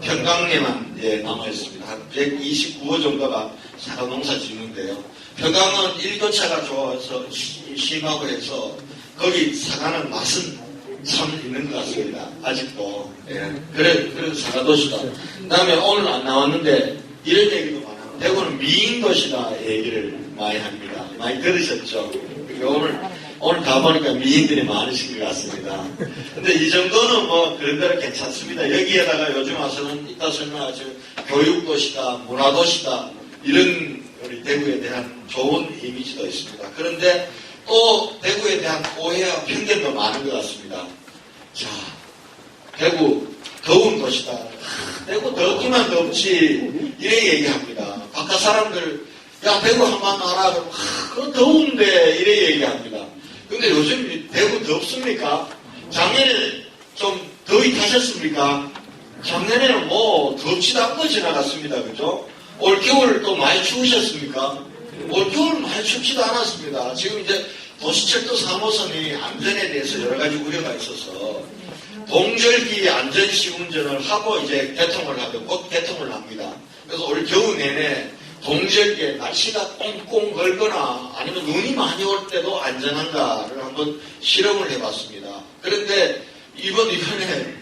평강에만 남아 있습니다. 한 129호 정도가 사과 농사 짓는데요. 평강은 일교차가 좋아서 심하고 해서 거기 사과는 맛은 참 있는 것 같습니다. 아직도. 예. 그런 사과도시다. 그 다음에 오늘 안 나왔는데 이런 얘기도 많아요. 대구는 미인도시다 얘기를 많이 합니다. 많이 들으셨죠? 오늘 가보니까 미인들이 많으신 것 같습니다. 근데 이 정도는 뭐 그런대로 괜찮습니다. 여기에다가 요즘 와서는 이따 설명하죠. 교육도시다, 문화도시다 이런 우리 대구에 대한 좋은 이미지도 있습니다. 그런데 또 대구에 대한 오해와 편견도 많은 것 같습니다. 자, 대구 더운 도시다. 대구 덥기만 덥지 이래 얘기합니다. 바깥 사람들 야 대구 한번 와라 그러면 그거 더운데 이래 얘기합니다. 근데 요즘 대구 덥습니까? 작년에 좀 더위 타셨습니까? 작년에는 뭐 덥지도 않고 지나갔습니다. 그죠? 올겨울 또 많이 추우셨습니까? 올겨울 많이 춥지도 않았습니다. 지금 이제 도시철도 3호선의 안전에 대해서 여러 가지 우려가 있어서 동절기 안전시운전을 하고 이제 개통을 하고 곧 개통을 합니다. 그래서 올 겨우 내내 동절기에 날씨가 꽁꽁 걸거나 아니면 눈이 많이 올 때도 안전한가를 한번 실험을 해봤습니다. 그런데 이번에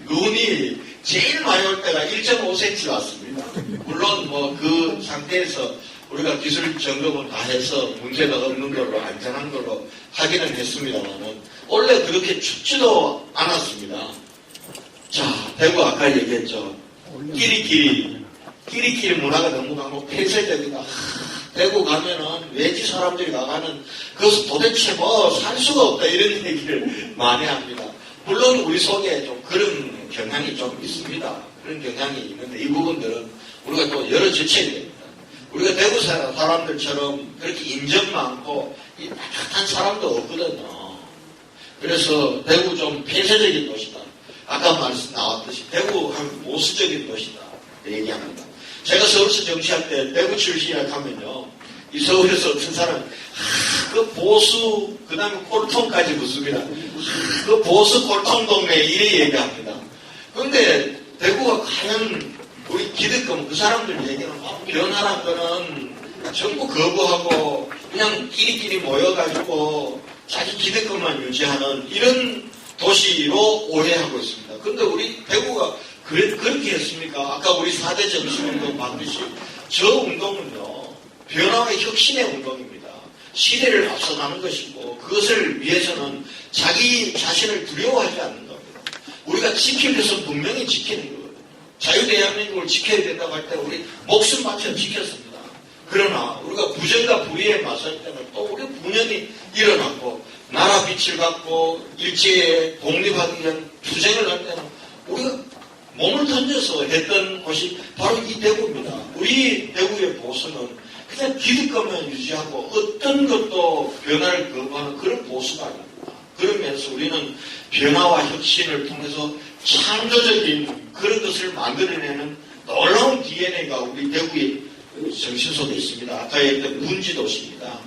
눈이 제일 많이 올 때가 1.5cm 왔습니다. 물론 뭐 그 상태에서 우리가 기술 점검을 다 해서 문제가 없는 걸로 안전한 걸로 확인을 했습니다만은 원래 그렇게 춥지도 않았습니다. 자, 대구 아까 얘기했죠. 끼리끼리 문화가 너무 강하고 폐쇄적이다. 대구 가면은 외지 사람들이 나가는 그것은 도대체 뭐 살 수가 없다 이런 얘기를 많이 합니다. 물론 우리 속에 좀 그런 경향이 좀 있습니다. 그런 경향이 있는데 이 부분들은 우리가 또 열어젖혀야 됩니다. 우리가 대구 사람들처럼 그렇게 인정 많고 이 따뜻한 사람도 없거든요. 그래서 대구 좀 폐쇄적인 도시다. 아까 말씀 나왔듯이 대구 하면 보수적인 도시다 얘기합니다. 제가 서울에서 정치할 때 대구 출신이라 하면요. 이 서울에서 어떤 사람 그 보수 그 다음에 꼴통까지 붙습니다. 그 보수 꼴통 동네 이래 얘기합니다. 그런데 대구가 과연 우리 기득권 그 사람들 얘기는 변화란 거는 전부 거부하고 그냥 끼리끼리 모여가지고 자기 기득권만 유지하는 이런 도시로 오해하고 있습니다. 그런데 우리 대구가 그렇게 했습니까? 아까 우리 4대 정신운동 봤듯이 저 운동은요 변화와 혁신의 운동입니다. 시대를 앞서가는 것이고 그것을 위해서는 자기 자신을 두려워하지 않는 겁니다. 우리가 지킬 것은 분명히 지키는 거거든요. 자유대한민국을 지켜야 된다고 할 때 우리 목숨 바쳐 지켰습니다. 그러나 우리가 부정과 불의에 맞설 때는 또 우리 분연이 일어났고 나라 빛을 갖고 일제에 독립하기 위한 투쟁을 할 때는 우리가 몸을 던져서 했던 곳이 바로 이 대구입니다. 우리 대구의 보수는 그냥 기득권만 유지하고 어떤 것도 변화를 거부하는 그런 보수가 아닙니다. 그러면서 우리는 변화와 혁신을 통해서 창조적인 그런 것을 만들어내는 놀라운 DNA가 우리 대구의 정신 속에 있습니다. 아까 얘기했던 분지도시입니다.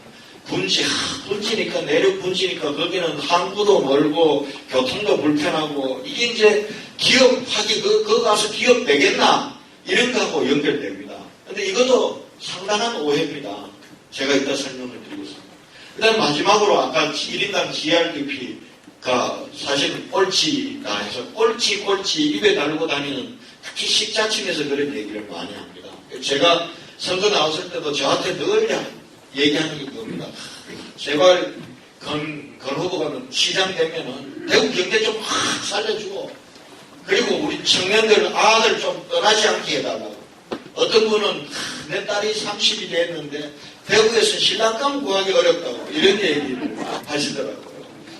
분지니까 내륙 분지니까 거기는 항구도 멀고 교통도 불편하고 이게 이제 기업하기 그거 가서 기업 되겠나 이런 거하고 연결됩니다. 근데 이것도 상당한 오해입니다. 제가 이따 설명을 드리겠습니다. 그다음 마지막으로 아까 1인당 GRDP가 사실은 꼴찌다 해서 꼴찌 입에 달고 다니는 특히 식자층에서 그런 얘기를 많이 합니다. 제가 선거 나왔을 때도 저한테 늘 얘기하는 게 그겁니다. 제발 건 후보가 시장 되면은 대구 경제 좀 확 살려주고 그리고 우리 청년들 아들 좀 떠나지 않게 해달라고. 어떤 분은 내 딸이 30이 됐는데 대구에서 신랑감 구하기 어렵다고 이런 얘기를 하시더라고요.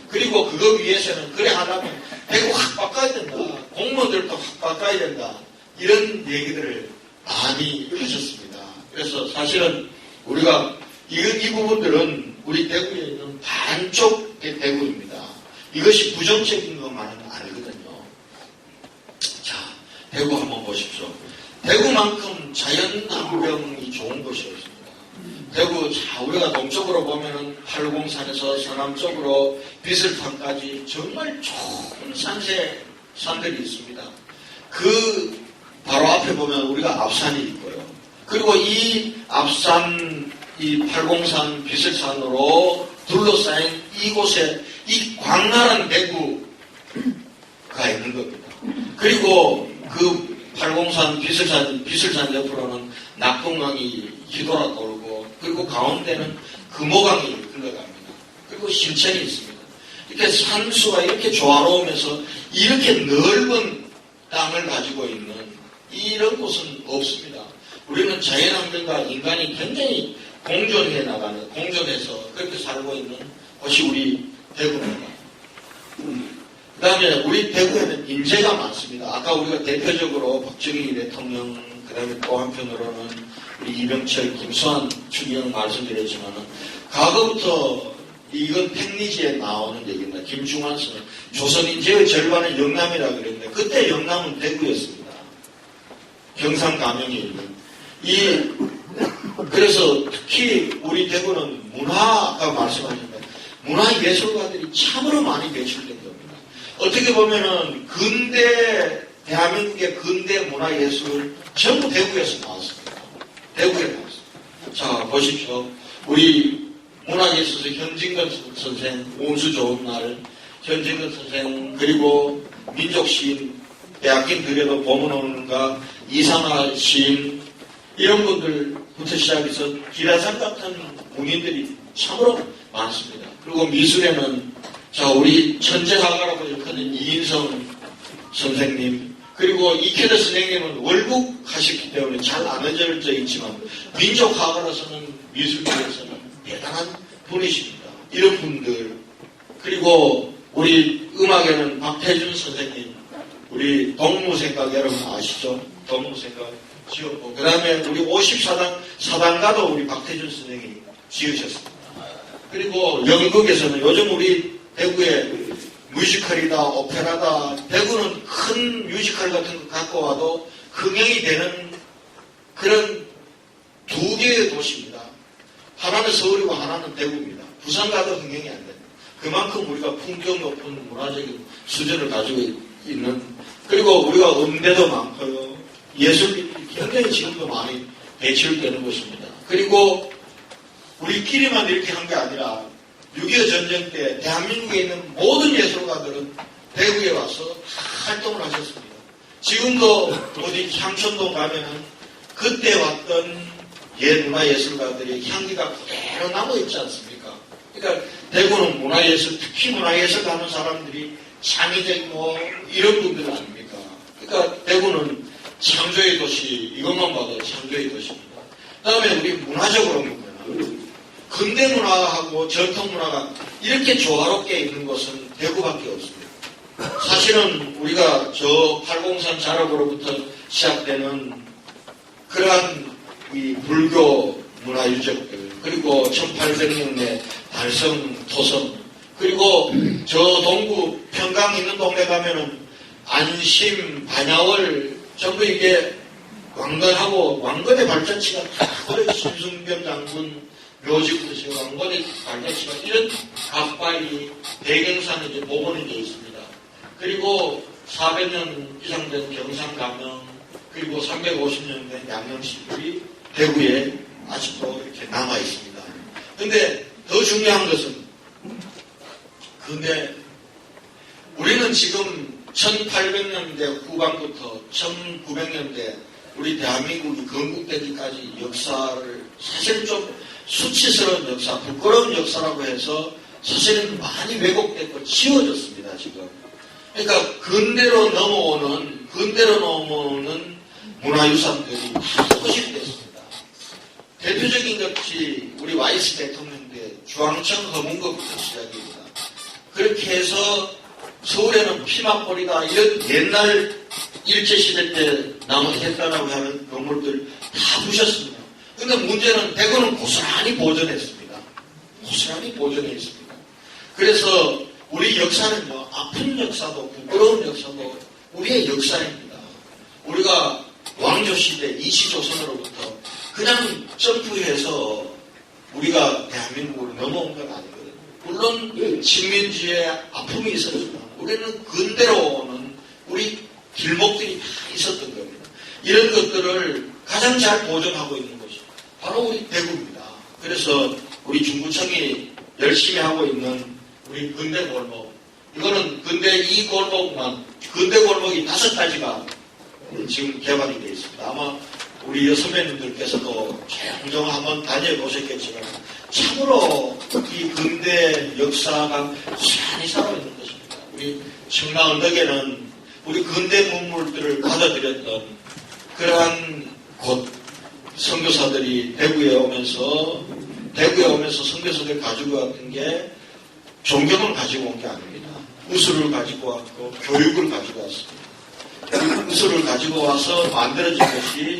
그리고 그거 위해서는 그래 하려면 대구 확 바꿔야 된다. 공무원들도 확 바꿔야 된다. 이런 얘기들을 많이 하셨습니다. 그래서 사실은 우리가 이 부분들은 우리 대구에 있는 반쪽의 대구입니다. 이것이 부정적인 것만은 아니거든요. 자, 대구 한번 보십시오. 대구만큼 자연환경이 좋은 곳이 없습니다. 대구, 자, 우리가 동쪽으로 보면은 팔공산에서 서남쪽으로 비설탄까지 정말 좋은 산들이 있습니다. 그 바로 앞에 보면 우리가 앞산이 있고요. 그리고 이 앞산, 이 팔공산, 비설산으로 둘러싸인 이곳에 이 광활한 대구가 있는 겁니다. 그리고 그 팔공산, 비설산 옆으로는 낙동강이 휘돌아 돌고 그리고 가운데는 금호강이 흘러갑니다. 그리고 신천이 있습니다. 이렇게 산수가 이렇게 조화로우면서 이렇게 넓은 땅을 가지고 있는 이런 곳은 없습니다. 우리는 자연환경과 인간이 굉장히 공존해서 그렇게 살고 있는 곳이 우리 대구입니다. 그 다음에 우리 대구에는 인재가 많습니다. 아까 우리가 대표적으로 박정희 대통령, 그 다음에 또 한편으로는 우리 이병철, 김수환 추기경 말씀드렸지만은, 과거부터 이건 팽리지에 나오는 얘기입니다. 김중환 씨는 조선 인재의 절반은 영남이라 그랬는데, 그때 영남은 대구였습니다. 경상 감영에 있는. 그래서 특히 우리 대구는 문화, 아까 말씀하셨는데, 문화예술가들이 참으로 많이 배출된 겁니다. 어떻게 보면은 근대 대한민국의 근대 문화예술은 전부 대구에서 나왔습니다. 대구에 나왔습니다. 자, 보십시오. 우리 문화예술서 현진건 선생, 운수 좋은 날, 현진건 선생, 그리고 민족시인, 대학교 들여도 보문원과 이상하 시인, 이런 분들부터 시작해서 기라상 같은 문인들이 참으로 많습니다. 그리고 미술에는 자, 우리 천재화가라고 일컫는 이인성 선생님, 그리고 이케더 선생님은 월북 하셨기 때문에 잘 안 알려져 있지만 민족화가로서는 미술계에서는 대단한 분이십니다. 이런 분들, 그리고 우리 음악에는 박태준 선생님, 우리 동무생각 여러분 아시죠? 동무생각 지었고, 그 다음에 우리 54단 사단가도 우리 박태준 선생님이 지으셨습니다. 그리고 연극에서는 요즘 우리 대구에 뮤지컬이다, 오페라다, 대구는 큰 뮤지컬 같은 거 갖고 와도 흥행이 되는 그런 두 개의 도시입니다. 하나는 서울이고 하나는 대구입니다. 부산 가도 흥행이 안 됩니다. 그만큼 우리가 품격 높은 문화적인 수준을 가지고 있는, 그리고 우리가 음대도 많고요. 예술이 굉장히 지금도 많이 배출되는 곳입니다. 그리고 우리끼리만 이렇게 한 게 아니라 6.25 전쟁 때 대한민국에 있는 모든 예술가들은 대구에 와서 다 활동을 하셨습니다. 지금도 어디 향촌동 가면은 그때 왔던 문화예술가들의 향기가 그대로 남아있지 않습니까? 그러니까 대구는 문화예술, 특히 문화예술 하는 사람들이 창의적 이런 분들 아닙니까? 그러니까 대구는 창조의 도시, 이것만 봐도 창조의 도시입니다. 그 다음에 우리 문화적으로 보면 근대 문화하고 전통 문화가 이렇게 조화롭게 있는 곳은 대구밖에 없습니다. 사실은 우리가 저 팔공산 자락으로부터 시작되는 그러한 이 불교 문화 유적들, 그리고 1800년대 달성 토성, 그리고 저 동구 평강 있는 동네 가면은 안심, 반야월 전부 이게 왕건하고 왕건의 발자취가 다 신승병 장군 묘지부터 지금 왕건의 발자취가 이런 각발이 배경산에 이제 복원이 되어 있습니다. 그리고 400년 이상 된 경상가명, 그리고 350년 된 양념시들이 대구에 아직도 이렇게 남아 있습니다. 근데 더 중요한 것은, 근데 우리는 지금 1800년대 후반부터 1900년대 우리 대한민국이 건국되기까지 역사를 사실 좀 수치스러운 역사, 부끄러운 역사라고 해서 사실은 많이 왜곡됐고 지워졌습니다, 지금. 그러니까 근대로 넘어오는 문화유산들이 다 소실됐습니다. 대표적인 것이 우리 와이스 대통령 때 주황청 허문거부터 시작입니다. 그렇게 해서 서울에는 피막골이다 이런 옛날 일제시대 때 남았다라고 하는 건물들 다 부셨습니다. 근데 문제는 대구는 고스란히 보존했습니다. 고스란히 보존해 있습니다. 그래서 우리 역사는요, 아픈 역사도 부끄러운 역사도 우리의 역사입니다. 우리가 왕조시대 이시조선으로부터 그냥 점프해서 우리가 대한민국으로 넘어온 건 아니거든요. 물론 식민지의 아픔이 있었지만 우리는 근대로 오는 우리 길목들이 다 있었던 겁니다. 이런 것들을 가장 잘 보존하고 있는 곳이 바로 우리 대구입니다. 그래서 우리 중구청이 열심히 하고 있는 우리 근대 골목, 이거는 근대 이 골목만, 근대 골목이 5가지가 지금 개발이 되어 있습니다. 아마 우리 선배님들께서도 종종 한번 다녀보셨겠지만 참으로 이 근대 역사가 고스란히 살아있는 것입니다. 우리 청라 언덕에는 우리 근대 문물들을 받아들였던 그러한 곳, 선교사들이 대구에 오면서 선교사들 가지고 왔던 게 종교를 가지고 온 게 아닙니다. 우수를 가지고 왔고 교육을 가지고 왔습니다. 우수를 가지고 와서 만들어진 것이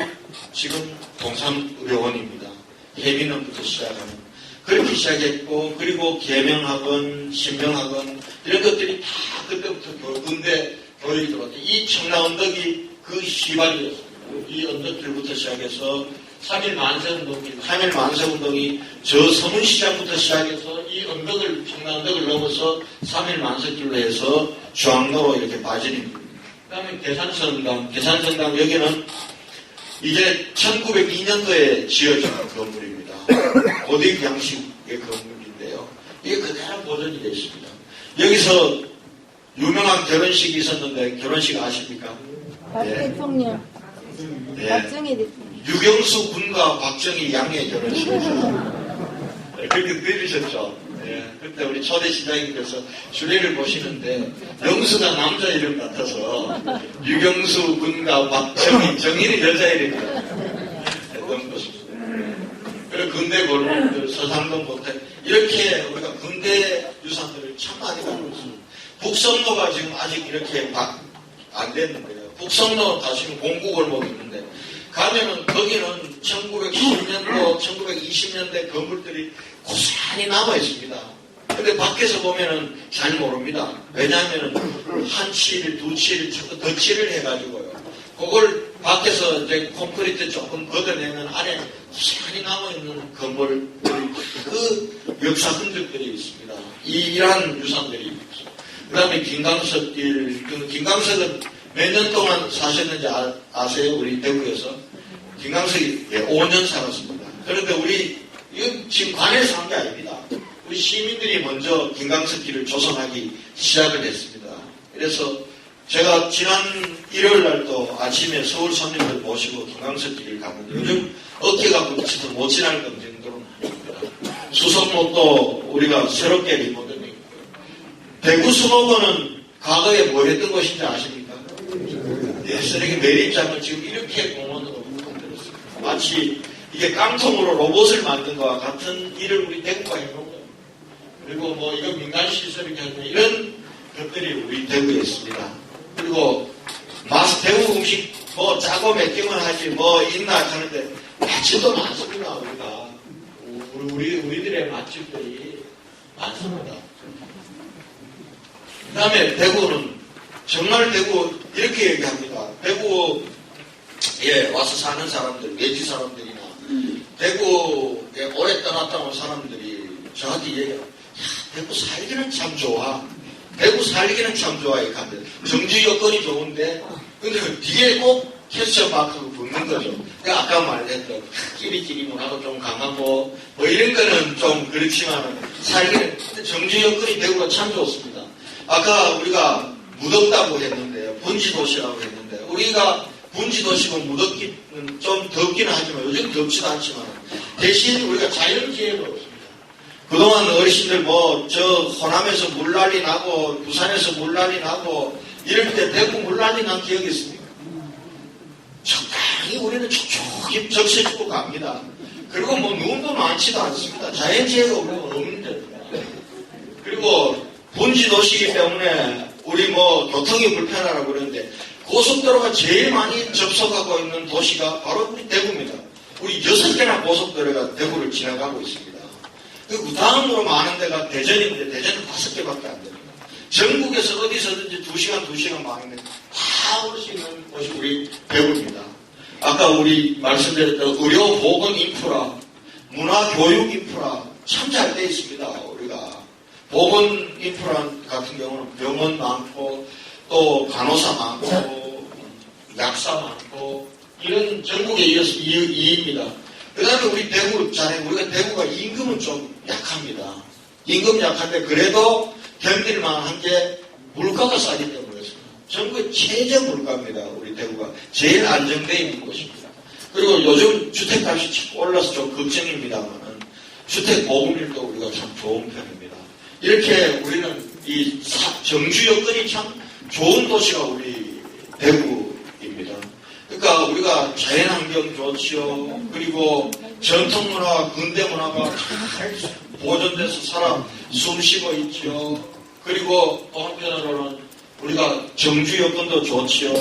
지금 동산의료원입니다. 해민원부터 시작하는. 그렇게 시작했고, 그리고 계명학원, 신명학원, 이런 것들이 다 그때부터 근대 교육이 들어왔죠. 이 청라언덕이 그 시발이었습니다. 이 언덕길부터 시작해서 3.1 만세운동이 저 서문시장부터 시작해서 이 이 언덕을, 평남 언덕을 넘어서 3일 만석길로 해서 중앙로로 이렇게 빠지는 길입니다. 그 다음에 계산성당 여기는 이제 1902년도에 지어진 건물입니다. 고딕 양식의 건물인데요. 이게 그대로 보존이 되어 있습니다. 여기서 유명한 결혼식이 있었는데 결혼식 아십니까? 박 대통령, 네. 박정희 대통령. 유경수 군과 박정희 양의 결혼식이었어요. 그렇게 들으셨죠? 예, 그때 우리 초대 시장님께서 주례를 보시는데 영수가 남자 이름 같아서 유경수 군과 박정희, 정희는 여자 이름이라고 했던 것입니다. 그리고 근대 고르들 서상동 모텔 이렇게 우리가 근대 유산들을 참 많이 가지고 있습니다. 북성로가 지금 아직 이렇게 안 됐는데요. 북성로 가시면 공구골목이 있는데 가면은 거기는 1910년도, 1920년대 건물들이 고스란히 남아 있습니다. 근데 밖에서 보면은 잘 모릅니다. 왜냐하면은 한 칠, 두 칠, 자꾸 덧칠을 해가지고요. 그걸 밖에서 이제 콘크리트 조금 걷어내면 안에 고스란히 남아있는 건물, 그 역사 흔적들이 있습니다. 이러한 유산들이 있습니다. 그 다음에 김강석길, 그 김강석은 몇 년 동안 사셨는지 아세요? 우리 대구에서. 김강석이 5년 살았습니다. 그런데 우리, 이건 지금 관에서 한 게 아닙니다. 우리 시민들이 먼저 김강석길을 조성하기 시작을 했습니다. 그래서 제가 지난 일요일 날도 아침에 서울 손님들 모시고 김강석길을 갔는데 요즘 어깨가 굵어서 못 지날 정도로는 아닙니다. 수성로도 우리가 새롭게 리모델링. 대구 수목원은 과거에 뭐 했던 것인지 아십니까? 예, 쓰레기 매립장을 지금 이렇게 공원으로 만들었습니다. 마치 이게 깡통으로 로봇을 만든 것과 같은 일을 우리 대구가 해놓은 거예요. 그리고 뭐 이거 민간시설이게 하는 이런 것들이 우리 대구에 있습니다. 그리고 대구 음식 뭐 짜고 맵기만 하지 뭐 있나 하는데 맛집도 많습니다. 우리들의 맛집들이 많습니다. 그 다음에 대구는 정말 대구 이렇게 얘기합니다. 대구에 와서 사는 사람들, 외지 사람들이나 대구에 오래 떠났다 온 사람들이 저한테 얘기해요. 대구 살기는 참 좋아. 대구 살기는 참 좋아. 이렇게 하는데 정주 여건이 좋은데 근데 뒤에 꼭 캐스처 마크가 붙는 거죠. 그러니까 아까 말했던 끼리끼리문하고 좀 강하고 뭐 이런 거는 좀 그렇지만 살기는 근데 정주 여건이 대구가 참 좋습니다. 아까 우리가 무덥다고 했는데요. 분지도시라고 했는데 우리가 분지도시고 무덥기는 좀 덥기는 하지만 요즘 덥지도 않지만 대신 우리가 자연기회가 없습니다. 그동안 어르신들 뭐 저 호남에서 물난리 나고 부산에서 물난리 나고 이럴 때 대구 물난리 난 기억이 있습니까? 적당히 우리는 촉촉히 적셔주고 갑니다. 그리고 뭐 눈도 많지도 않습니다. 자연재해가 우리가 없는데 그리고 분지도시이기 때문에 우리 뭐 교통이 불편하라고 그러는데 고속도로가 제일 많이 접속하고 있는 도시가 바로 우리 대구입니다. 우리 6개나 고속도로가 대구를 지나가고 있습니다. 그 다음으로 많은 데가 대전인데 대전은 5개밖에 안 됩니다. 전국에서 어디서든지 2시간 많은데 다 올 수 있는 곳이 우리 대구입니다. 아까 우리 말씀드렸던 의료 보건 인프라, 문화 교육 인프라 참 잘 돼 있습니다. 우리가 보건 인프라 같은 경우는 병원 많고 또 간호사 많고 약사 많고 이런 전국에 이어서 2위입니다. 그 다음에 우리 대구 잘해. 우리가 대구가 임금은 좀 약합니다. 임금 약한데 그래도 견딜만 한 게 물가가 싸기 때문에 그렇습니다. 전국의 최저 물가입니다. 우리 대구가 제일 안정되어 있는 곳입니다. 그리고 요즘 주택값이 참 올라서 좀 걱정입니다만은 주택 보급률도 우리가 참 좋은 편입니다. 이렇게 우리는 이 정주 여건이 참 좋은 도시가 우리 대구입니다. 그러니까 우리가 자연환경 좋지요. 그리고 전통문화, 근대문화가 잘 보존돼서 살아 숨쉬고 있지요. 그리고 또 한편으로는 우리가 정주 여건도 좋지요.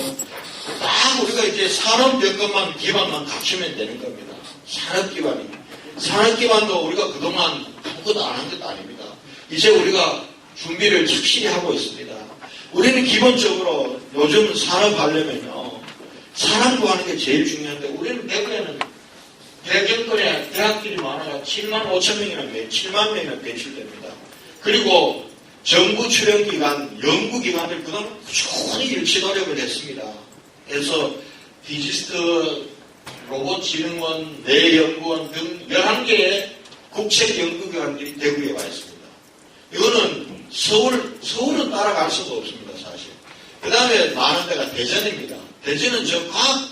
딱 우리가 이제 산업 여건만 기반만 갖추면 되는 겁니다. 산업 기반이. 산업 기반도 우리가 그동안 아무것도 안 한 것도 아닙니다. 이제 우리가 준비를 착실히 하고 있습니다. 우리는 기본적으로 요즘 산업하려면요. 사람 구하는 게 제일 중요한데 우리는 대구에는 대전권에 대학들이 많아가 7만 5천 명이나 7만 명이나 배출됩니다. 그리고 정부 출연기관, 연구기관들 그동안 꾸준히 일치 노력을 했습니다. 그래서 디지스트, 로봇진흥원, 내연구원 등 11개의 국책연구기관들이 대구에 와 있습니다. 이거는 서울은 따라갈 수가 없습니다, 사실. 그 다음에 많은 데가 대전입니다. 대전은 저 과학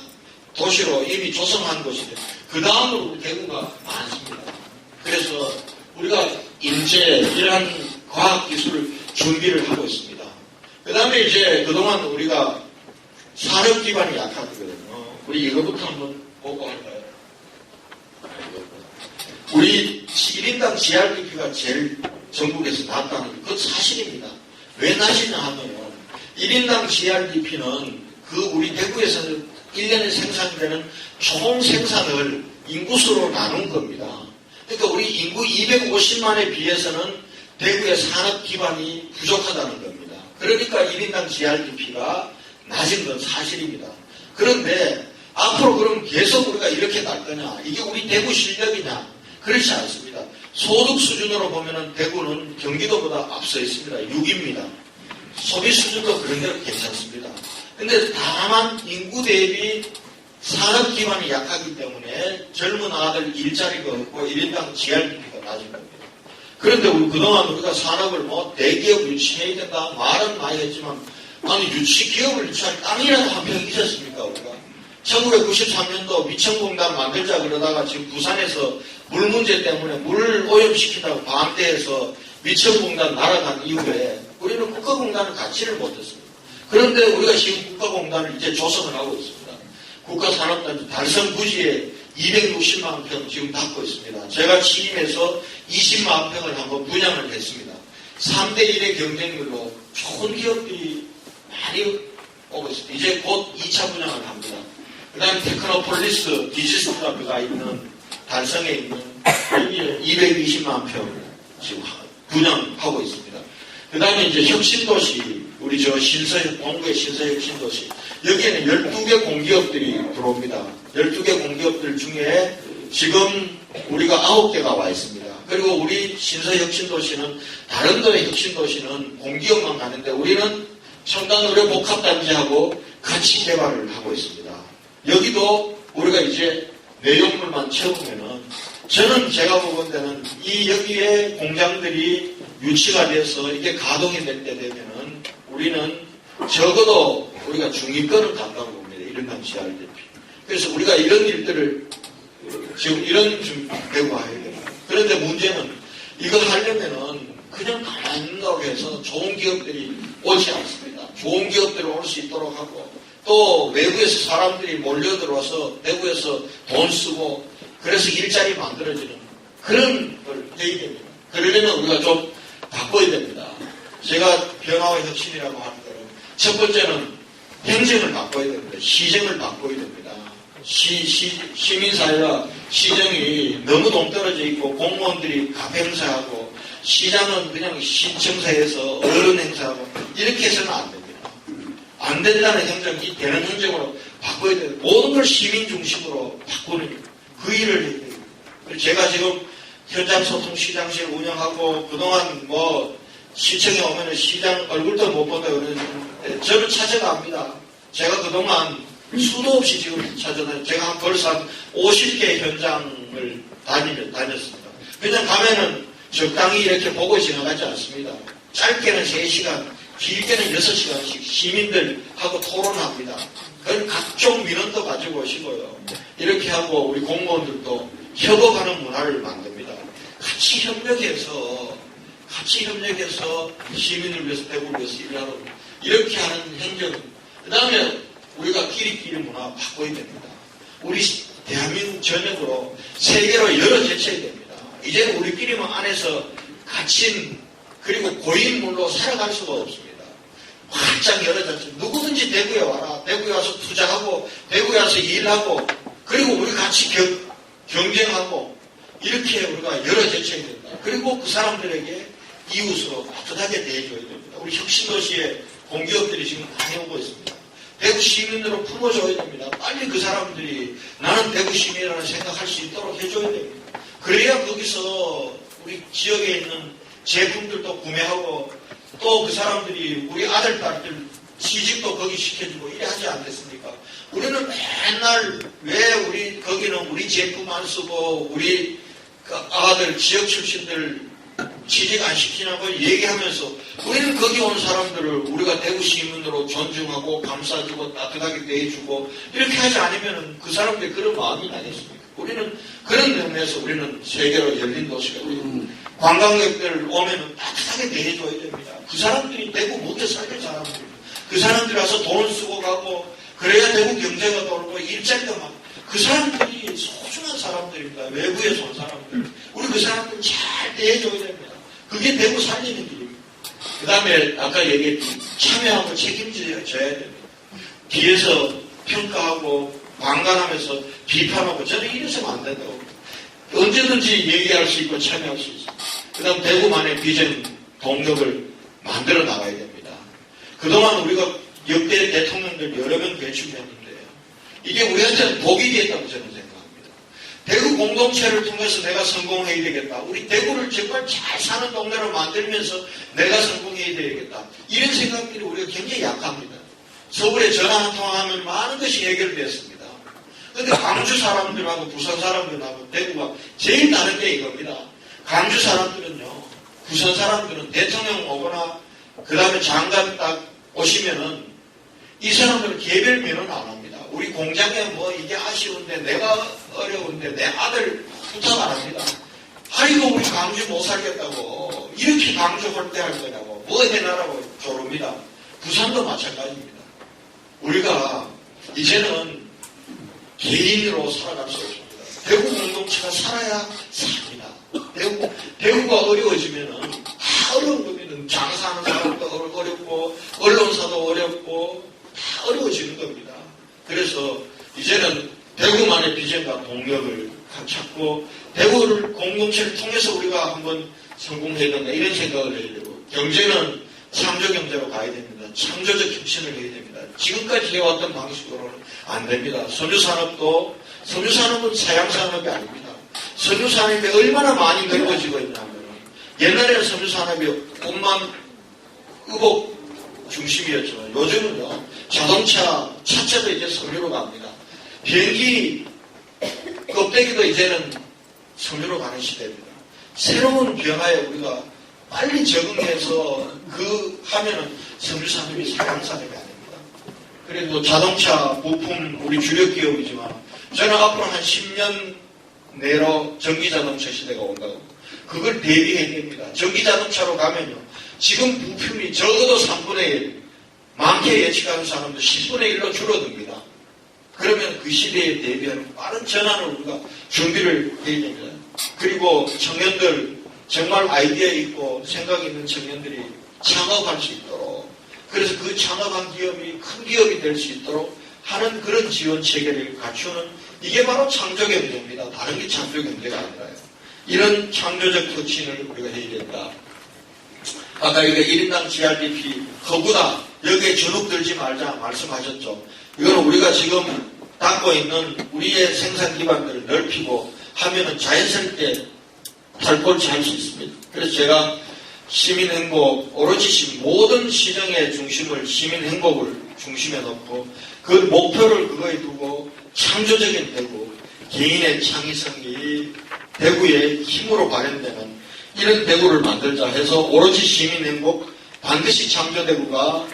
도시로 이미 조성한 곳인데, 그 다음으로 대구가 많습니다. 그래서 우리가 인재, 이러한 과학기술 준비를 하고 있습니다. 그 다음에 이제 그동안 우리가 산업 기반이 약하거든요. 우리 이거부터 한번 보고 할까요? 우리 1인당 GRDP가 제일 전국에서 낮다는 것, 그건 사실입니다. 왜 낮이냐 하면 1인당 GRDP는 그 우리 대구에서는 1년에 생산되는 총 생산을 인구수로 나눈 겁니다. 그러니까 우리 인구 250만에 비해서는 대구의 산업 기반이 부족하다는 겁니다. 그러니까 1인당 GRDP가 낮은 건 사실입니다. 그런데 앞으로 그럼 계속 우리가 이렇게 날 거냐? 이게 우리 대구 실력이냐? 그렇지 않습니다. 소득 수준으로 보면은 대구는 경기도보다 앞서 있습니다. 6위입니다. 소비 수준도 그런 대로 괜찮습니다. 근데 다만 인구 대비 산업 기반이 약하기 때문에 젊은 아들 일자리가 없고 1인당 GRDP가 낮은 겁니다. 그런데 우리 그동안 우리가 산업을 뭐 대기업 유치해야 된다 말은 많이 했지만, 아니 기업을 유치할 땅이라도 한 평 있었습니까 우리가? 1993년도 미천공단 만들자 그러다가 지금 부산에서 물 문제 때문에 물 오염시킨다고 방대해서 미천공단 날아간 이후에 우리는 국가공단을 갖지를 못했습니다. 그런데 우리가 지금 국가공단을 이제 조성을 하고 있습니다. 국가산업단지 달성 부지에 260만 평 지금 갖고 있습니다. 제가 취임해서 20만 평을 한번 분양을 했습니다. 3대1의 경쟁률로 좋은 기업들이 많이 오고 있습니다. 이제 곧 2차 분양을 합니다. 그 다음에 테크노폴리스 디지스트가 있는 달성에 있는 여기에 220만 평 지금 분양하고 있습니다. 그 다음에 이제 혁신도시, 우리 동구의 신서혁신도시, 여기에는 12개 공기업들이 들어옵니다. 12개 공기업들 중에 지금 우리가 9개가 와 있습니다. 그리고 우리 신서혁신도시는, 다른 데의 혁신도시는 공기업만 가는데 우리는 첨단의료복합단지하고 같이 개발을 하고 있습니다. 여기도 우리가 이제 내용물만 채우면은, 저는 제가 보건 데는 여기에 공장들이 유치가 돼서 이게 가동이 될 때 되면은 우리는 적어도 우리가 중위권을 간다고 봅니다. 이런 건 GRDP. 그래서 우리가 이런 일들을 지금 이런 좀 배우해야 됩니다. 그런데 문제는 이거 하려면은 그냥 가만히 있다고 해서 좋은 기업들이 오지 않습니다. 좋은 기업들이 올 수 있도록 하고, 또 외부에서 사람들이 몰려들어와서 대구에서 돈 쓰고 그래서 일자리 만들어지는 그런 걸 해야 됩니다. 그러려면 우리가 좀 바꿔야 됩니다. 제가 변화와 혁신이라고 하는 거는 첫 번째는 행정을 바꿔야 됩니다. 시정을 바꿔야 됩니다. 시민사회와 시정이 너무 동떨어져 있고 공무원들이 카페 행사하고 시장은 그냥 시청사에서 어른 행사하고 이렇게 해서는 안 됩니다. 안 된다는 행정이 되는 행정으로 바꿔야 돼요. 모든 걸 시민 중심으로 바꾸는 그 일을 해야 돼요. 제가 지금 현장 소통 시장실 운영하고 그동안 뭐 시청에 오면은 시장 얼굴도 못 본다 그러는데 저를 찾아갑니다. 제가 그동안 수도 없이 지금 찾아다녀요. 제가 벌써 한 50개 현장을 다녔습니다. 그냥 가면은 적당히 이렇게 보고 지나가지 않습니다. 짧게는 3시간, 길게는 6시간씩 시민들하고 토론합니다. 그걸 각종 민원도 가지고 오시고요. 이렇게 하고 우리 공무원들도 협업하는 문화를 만듭니다. 같이 협력해서 시민을 위해서, 대구를 위해서 일하는 이렇게 하는 행정. 그 다음에 우리가 끼리끼리 문화 바꿔야 됩니다. 우리 대한민국 전역으로 세계로 열어제쳐야 됩니다. 이제는 우리끼리만 안에서 갇힌 그리고 고인물로 살아갈 수가 없습니다. 활짝 열어졌죠. 누구든지 대구에 와라. 대구에 와서 투자하고 대구에 와서 일하고 그리고 우리 같이 경쟁하고 이렇게 우리가 열어제쳐야 된다. 그리고 그 사람들에게 이웃으로 따뜻하게 대해줘야 됩니다. 우리 혁신도시에 공기업들이 지금 많이 오고 있습니다. 대구 시민으로 품어줘야 됩니다. 빨리 그 사람들이 나는 대구 시민이라는 생각할 수 있도록 해줘야 됩니다. 그래야 거기서 우리 지역에 있는 제품들도 구매하고 또 그 사람들이 우리 아들, 딸들 시집도 거기 시켜주고 이래 하지 않겠습니까? 우리는 맨날 왜 우리 거기는 우리 제품 안 쓰고 우리 그 아들 지역 출신들 취직 안 시키냐고 얘기하면서 우리는 거기 온 사람들을 우리가 대구 시민으로 존중하고 감싸주고 따뜻하게 대해주고 이렇게 하지 않으면 그 사람들이 그런 마음이 나겠습니까? 우리는 그런 면에서 우리는 세계로 열린 도시가 우리 관광객들 오면은 따뜻하게 대해줘야 됩니다. 그 사람들이 대구 못해 살릴 사람들입니다. 그 사람들이 와서 돈을 쓰고 가고 그래야 대구 경제가 돌고 일자리가 많고 그 사람들이 소중한 사람들입니다. 외부에서 온 사람들. 우리 그 사람들 잘 대해줘야 됩니다. 그게 대구 살리는 길입니다. 그 다음에 아까 얘기했듯이 참여하고 책임져야 됩니다. 뒤에서 평가하고 방관하면서 비판하고 저는 이래서는 안 된다고. 언제든지 얘기할 수 있고 참여할 수 있습니다. 그 다음 대구만의 비전 동력을 만들어 나가야 됩니다. 그동안 우리가 역대 대통령들 여러 명 배출했는데요. 이게 우리한테는 복이 됐다고 저는 생각합니다. 대구 공동체를 통해서 내가 성공해야 되겠다. 우리 대구를 정말 잘 사는 동네로 만들면서 내가 성공해야 되겠다. 이런 생각들이 우리가 굉장히 약합니다. 서울에 전화 한 통화하면 많은 것이 해결됐습니다. 그런데 광주 사람들하고 부산 사람들하고 대구가 제일 다른 게 이겁니다. 광주 사람들은요, 부산 사람들은 대통령 오거나 그 다음에 장관 딱 오시면은 이 사람들은 개별 면허는 안 합니다. 우리 공장에 뭐 이게 아쉬운데 내가 어려운데 내 아들 부탁 안 합니다. 아이고 우리 광주 못 살겠다고 이렇게 광주 홀대할 거냐고 뭐 해놔라고 조릅니다. 부산도 마찬가지입니다. 우리가 이제는 개인으로 살아갈 수 없습니다. 대구 공동체가 살아야 삽니다. 대구가 어려워지면은 다 어려운 겁니다. 장사하는 사람도 어렵고 언론사도 어렵고 다 어려워지는 겁니다. 그래서 이제는 대구만의 비전과 동력을 찾고 대구를 공동체를 통해서 우리가 한번 성공해야 된다 이런 생각을 해야 되고 경제는 창조경제로 가야 됩니다. 창조적 혁신을 해야 됩니다. 지금까지 해왔던 방식으로는 안 됩니다. 섬유산업은 사양산업이 아닙니다. 섬유산업이 얼마나 많이 넓어지고 있냐면 옛날에는 섬유산업이 옷만 의복 중심이었지만 요즘은요 자동차 차체도 이제 섬유로 갑니다. 비행기 껍데기도 이제는 섬유로 가는 시대입니다. 새로운 변화에 우리가 빨리 적응해서 하면은 섬유산업이 사양산업이 아닙니다. 그리고 자동차 부품 우리 주력 기업이지만 저는 앞으로 한 10년 내로 전기자동차 시대가 온다고 그걸 대비해야 됩니다. 전기자동차로 가면요 지금 부품이 적어도 3분의 1 많게 예측하는 사람도 10분의 1로 줄어듭니다. 그러면 그 시대에 대비하는 빠른 전환을 우리가 준비를 해야 됩니다. 그리고 청년들 정말 아이디어 있고 생각 있는 청년들이 창업할 수 있도록 그래서 그 창업한 기업이 큰 기업이 될 수 있도록 하는 그런 지원 체계를 갖추는 이게 바로 창조경제입니다. 다른 게 창조경제가 아니라요. 이런 창조적 혁신을 우리가 해야 된다. 아까 이거 1인당 GRDP 허구다. 여기에 주눅 들지 말자 말씀하셨죠. 이건 우리가 지금 닦고 있는 우리의 생산 기반들을 넓히고 하면은 자연스럽게 탈골치 할 수 있습니다. 그래서 제가 시민행복, 오로지 모든 시정의 중심을 시민행복을 중심에 놓고 그 목표를 그거에 두고 창조적인 대구, 개인의 창의성이 대구의 힘으로 발현되는 이런 대구를 만들자 해서 오로지 시민행복, 반드시 창조대구가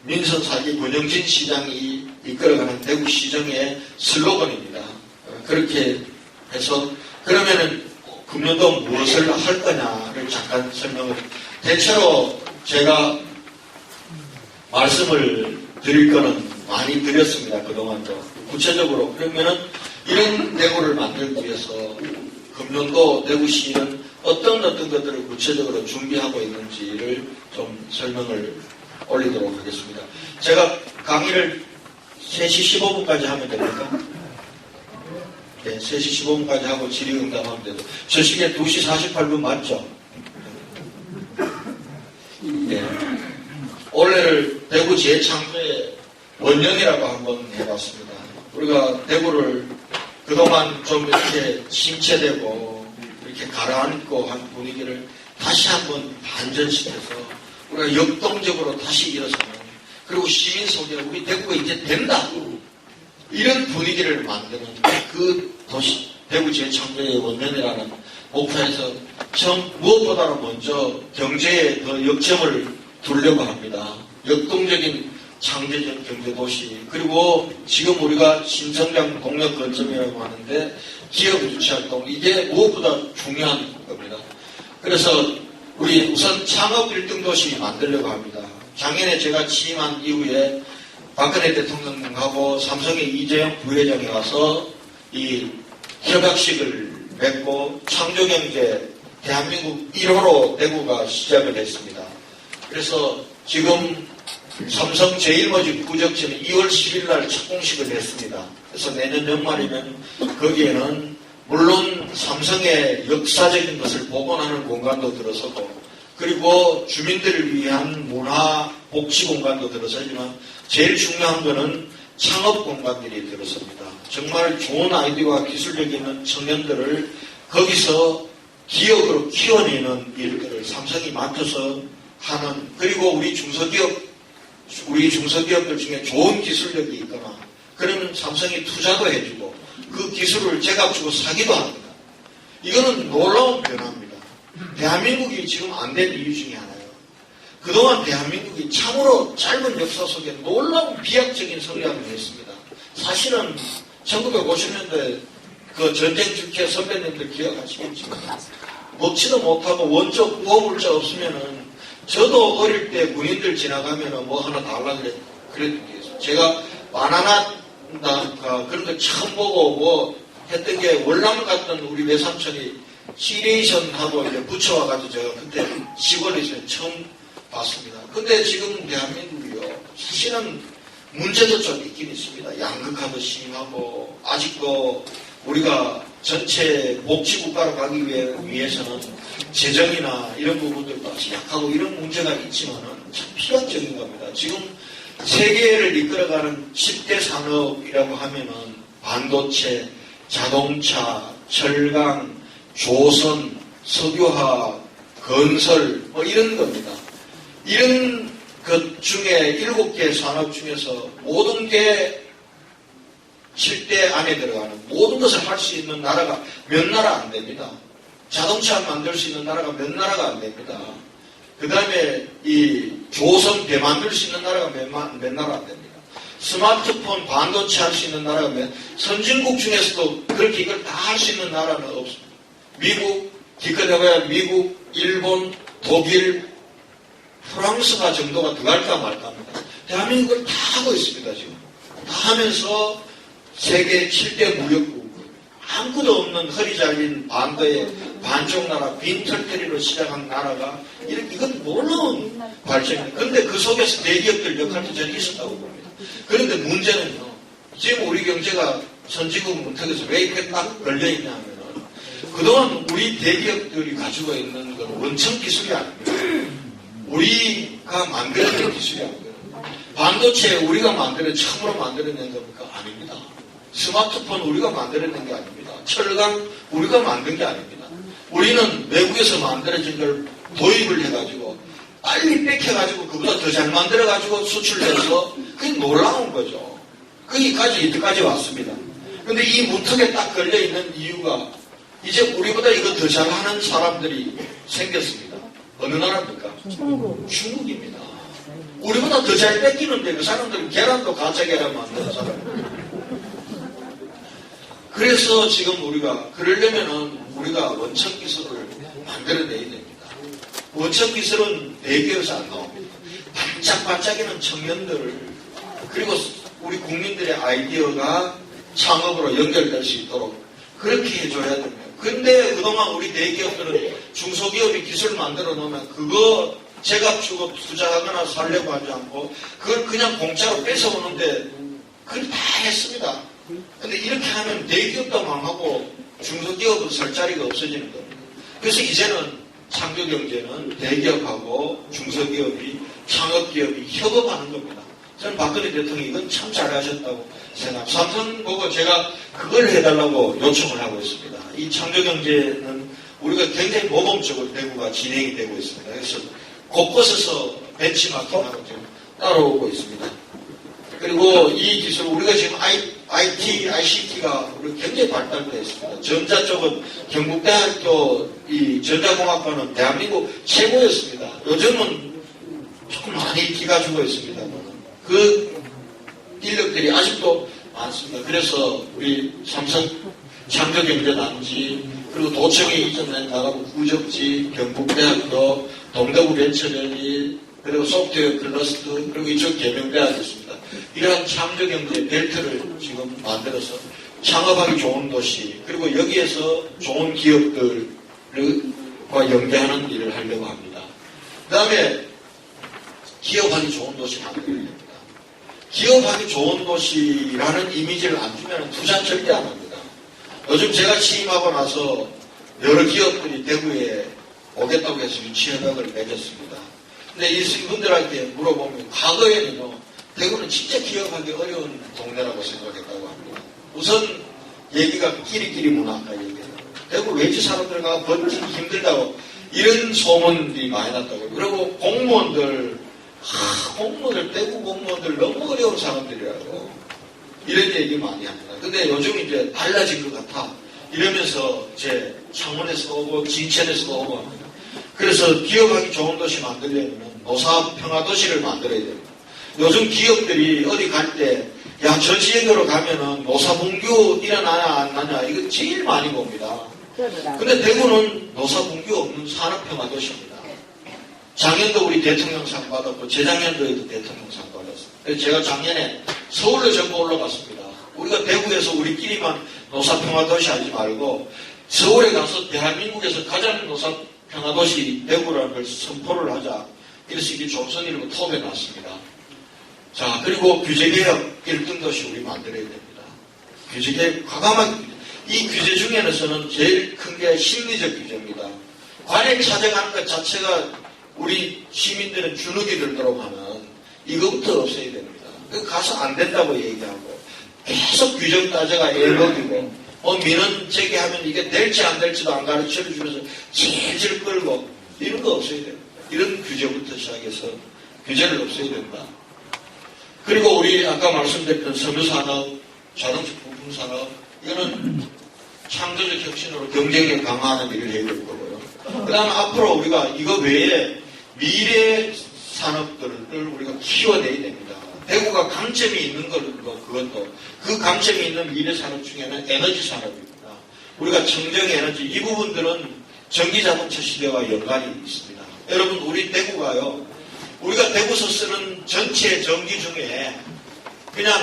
민선사기 권영진 시장이 이끌어가는 대구시정의 슬로건입니다. 그렇게 해서 그러면은 금년도 무엇을 할 거냐를 잠깐 설명을 대체로 제가 말씀을 드릴 거는 많이 드렸습니다. 그동안도 구체적으로 그러면은 이런 대구를 만들기 위해서 금년도 대구시는 어떤 것들을 구체적으로 준비하고 있는지를 좀 설명을 올리도록 하겠습니다. 제가 강의를 3시 15분까지 하면 됩니까? 네, 3시 15분까지 하고 질의응답하면 돼도 저 시계 2시 48분 맞죠? 네. 올해를 대구 재창조의 원년이라고 한번 해봤습니다. 우리가 대구를 그동안 좀 이렇게 침체되고 이렇게 가라앉고 한 분위기를 다시 한번 반전시켜서 우리가 역동적으로 다시 일어서는, 그리고 시민 속에 우리 대구가 이제 된다, 이런 분위기를 만드는 그 도시 대구 재창조의 원년이라는 목표에서 무엇보다도 먼저 경제에 더 역점을 두려고 합니다. 역동적인 창조적 경제도시, 그리고 지금 우리가 신성장 동력 거점이라고 하는데 기업 유치활동, 이게 무엇보다 중요한 겁니다. 그래서 우리 우선 창업 1등 도시 만들려고 합니다. 작년에 제가 취임한 이후에 박근혜 대통령하고 삼성의 이재용 부회장이 와서 이 협약식을 맺고 창조경제 대한민국 1호로 대구가 시작을 했습니다. 그래서 지금 삼성 제1모직 부적지는 2월 10일 날 착공식을 했습니다. 그래서 내년 연말이면 거기에는 물론 삼성의 역사적인 것을 복원하는 공간도 들어서고, 그리고 주민들을 위한 문화 복지 공간도 들어서지만 제일 중요한 것은 창업 공간들이 들어섭니다. 정말 좋은 아이디어와 기술력 있는 청년들을 거기서 기업으로 키워내는 일들을 삼성이 맡아서 하는, 그리고 우리 중소기업들 중에 좋은 기술력이 있거나 그러면 삼성이 투자도 해주고 그 기술을 제값 주고 사기도 합니다. 이거는 놀라운 변화입니다. 대한민국이 지금 안 된 이유 중에 하나예요. 그동안 대한민국이 참으로 짧은 역사 속에 놀라운 비약적인 성장을 했습니다. 사실은 1950년대 그 전쟁 죽게 선배님들 기억하시겠지만 먹지도 못하고 원적 보호물자 없으면은 저도 어릴 때 군인들 지나가면은 뭐 하나 달라고 그랬던 게 있어요. 제가 바나나 그런 거 처음 보고 뭐 했던 게 월남 갔던 우리 외삼촌이 시레이션하고 이제 붙여와가지고 제가 그때 시골에서 처음 봤습니다. 근데 지금 대한민국이요, 사실은 문제도 좀 있긴 있습니다. 양극화도 심하고 아직도 우리가 전체 복지국가로 가기 위해서는 재정이나 이런 부분들도 아직 약하고 이런 문제가 있지만은 참 필연적인 겁니다. 지금 세계를 이끌어가는 10대 산업이라고 하면은 반도체, 자동차, 철강, 조선, 석유화학, 건설 뭐 이런 겁니다. 이런 것 중에 7개 산업 중에서 모든 게 7대 안에 들어가는 모든 것을 할 수 있는 나라가 몇 나라 안 됩니다. 자동차 만들 수 있는 나라가 몇 나라가 안 됩니다. 그 다음에 이 조선 배 만들 수 있는 나라가 몇 나라 안 됩니다. 스마트폰 반도체 할 수 있는 나라가 선진국 중에서도 그렇게 이걸 다 할 수 있는 나라는 없습니다. 미국, 기껏 해봐야 미국, 일본, 독일, 프랑스가 정도가 들어갈까 말까 합니다. 대한민국을 다 하고 있습니다. 지금 다 하면서 세계 7대 무역국, 아무것도 없는 허리 잘린 반도의 반쪽 나라, 빈털터리로 시작한 나라가 이건 놀라운 발전입니다. 그런데 그 속에서 대기업들 역할도 저는 있었다고 봅니다. 그런데 문제는요, 지금 우리 경제가 선진국 문턱에서 왜 이렇게 딱 걸려있냐 하면은 그동안 우리 대기업들이 가지고 있는 건 원천 기술이 아닙니다. 우리가 만들어낸 기술이 아닙니다. 반도체 우리가 처음으로 만들어낸 겁니까? 아닙니다. 스마트폰 우리가 만들어낸 게 아닙니다. 철강 우리가 만든 게 아닙니다. 우리는 외국에서 만들어진 걸 도입을 해가지고 빨리 뺏겨가지고 그보다 더 잘 만들어가지고 수출해서 그게 놀라운 거죠. 거기까지 이때까지 왔습니다. 근데 이 문턱에 딱 걸려있는 이유가 이제 우리보다 이거 더 잘하는 사람들이 생겼습니다. 어느 나라입니까? 중국입니다. 우리보다 더 잘 뺏기는데 그 사람들은 계란도 가짜 계란 만드는 사람입니다. 그래서 지금 우리가 그러려면은 우리가 원천 기술을 만들어내야 됩니다. 원천 기술은 대기업에서 안 나옵니다. 반짝반짝이는 청년들을, 그리고 우리 국민들의 아이디어가 창업으로 연결될 수 있도록 그렇게 해줘야 됩니다. 근데 그동안 우리 대기업들은 중소기업이 기술 만들어 놓으면 그거 제값 주고 투자하거나 살려고 하지 않고 그걸 그냥 공짜로 뺏어오는데 그걸 다 했습니다. 근데 이렇게 하면 대기업도 망하고 중소기업은 설 자리가 없어지는 겁니다. 그래서 이제는 창조경제는 대기업하고 중소기업이, 창업기업이 협업하는 겁니다. 저는 박근혜 대통령이 이건 참 잘하셨다고 생각합니다. 삼성 보고 제가 그걸 해달라고 요청을 하고 있습니다. 이 창조경제는 우리가 굉장히 모범적으로 대구가 진행이 되고 있습니다. 그래서 곳곳에서 벤치마킹하고 지금 따라오고 있습니다. 그리고 이 기술, 우리가 지금 IT, ICT가 굉장히 발달되어 있습니다. 전자 쪽은 경북대학교 이 전자공학과는 대한민국 최고였습니다. 요즘은 조금 많이 기가 죽어 있습니다. 그 인력들이 아직도 많습니다. 그래서 우리 삼성 창조경제단지, 그리고 도청에 이전에 나가고 구적지, 경북대학교, 동대구벤처연이, 그리고 소프트웨어 클러스터, 그리고 이쪽 계명대학이 있습니다. 이러한 창조경제 벨트를 지금 만들어서 창업하기 좋은 도시, 그리고 여기에서 좋은 기업들과 연계하는 일을 하려고 합니다. 그 다음에 기업하기 좋은 도시 만들어야 됩니다. 기업하기 좋은 도시라는 이미지를 안 주면 투자 절대 안 합니다. 요즘 제가 취임하고 나서 여러 기업들이 대구에 오겠다고 해서 유치협약을 맺었습니다. 근데 이분들한테 물어보면 과거에는요, 대구는 진짜 기업하기 어려운 동네라고 생각했다고 합니다. 우선 얘기가 끼리끼리 문화가 얘기해요. 대구 외지 사람들과 버티기 힘들다고 이런 소문들이 많이 났다고. 그리고 공무원들, 대구 공무원들 너무 어려운 사람들이라고 이런 얘기 많이 합니다. 근데 요즘 이제 달라진 것 같아 이러면서 이제 창원에서 오고 진천에서 오고 합니다. 그래서 기업하기 좋은 도시 만들려면 노사평화도시를 만들어야 됩니다. 요즘 기업들이 어디 갈 때, 야, 저 지역으로 가면은 노사분규 일어나냐, 안 나냐, 이거 제일 많이 봅니다. 근데 대구는 노사분규 없는 산업평화도시입니다. 작년도 우리 대통령상 받았고, 재작년도에도 대통령상 받았어요. 그래서 제가 작년에 서울로 전부 올라갔습니다. 우리가 대구에서 우리끼리만 노사평화도시 하지 말고, 서울에 가서 대한민국에서 가장 노사평화도시 대구라는 걸 선포를 하자. 이래서 이게 조선일보 톱에 났습니다. 자, 그리고 규제개혁 1등 도시 우리 만들어야 됩니다. 규제개혁, 과감하게, 이 규제 중에서는 제일 큰 게 심리적 규제입니다. 관행 찾아가는 것 자체가 우리 시민들은 주눅이 들도록 하면 이거부터 없애야 됩니다. 가서 안 된다고 얘기하고 계속 규정 따져가 애먹이고 민원 제기하면 이게 될지 안 될지도 안 가르쳐 주면서 질질 끌고 이런 거 없애야 됩니다. 이런 규제부터 시작해서 규제를 없애야 된다. 그리고 우리 아까 말씀드렸던 섬유산업, 자동차 부품산업, 이거는 창조적 혁신으로 경쟁력 강화하는 일을 해야 될 거고요. 그 다음에 앞으로 우리가 이거 외에 미래 산업들을 우리가 키워내야 됩니다. 대구가 강점이 있는 그것도 그 강점이 있는 미래 산업 중에는 에너지 산업입니다. 우리가 청정에너지 이 부분들은 전기자동차 시대와 연관이 있습니다. 여러분 우리 대구가요. 우리가 대구서 쓰는 전체 전기 중에 그냥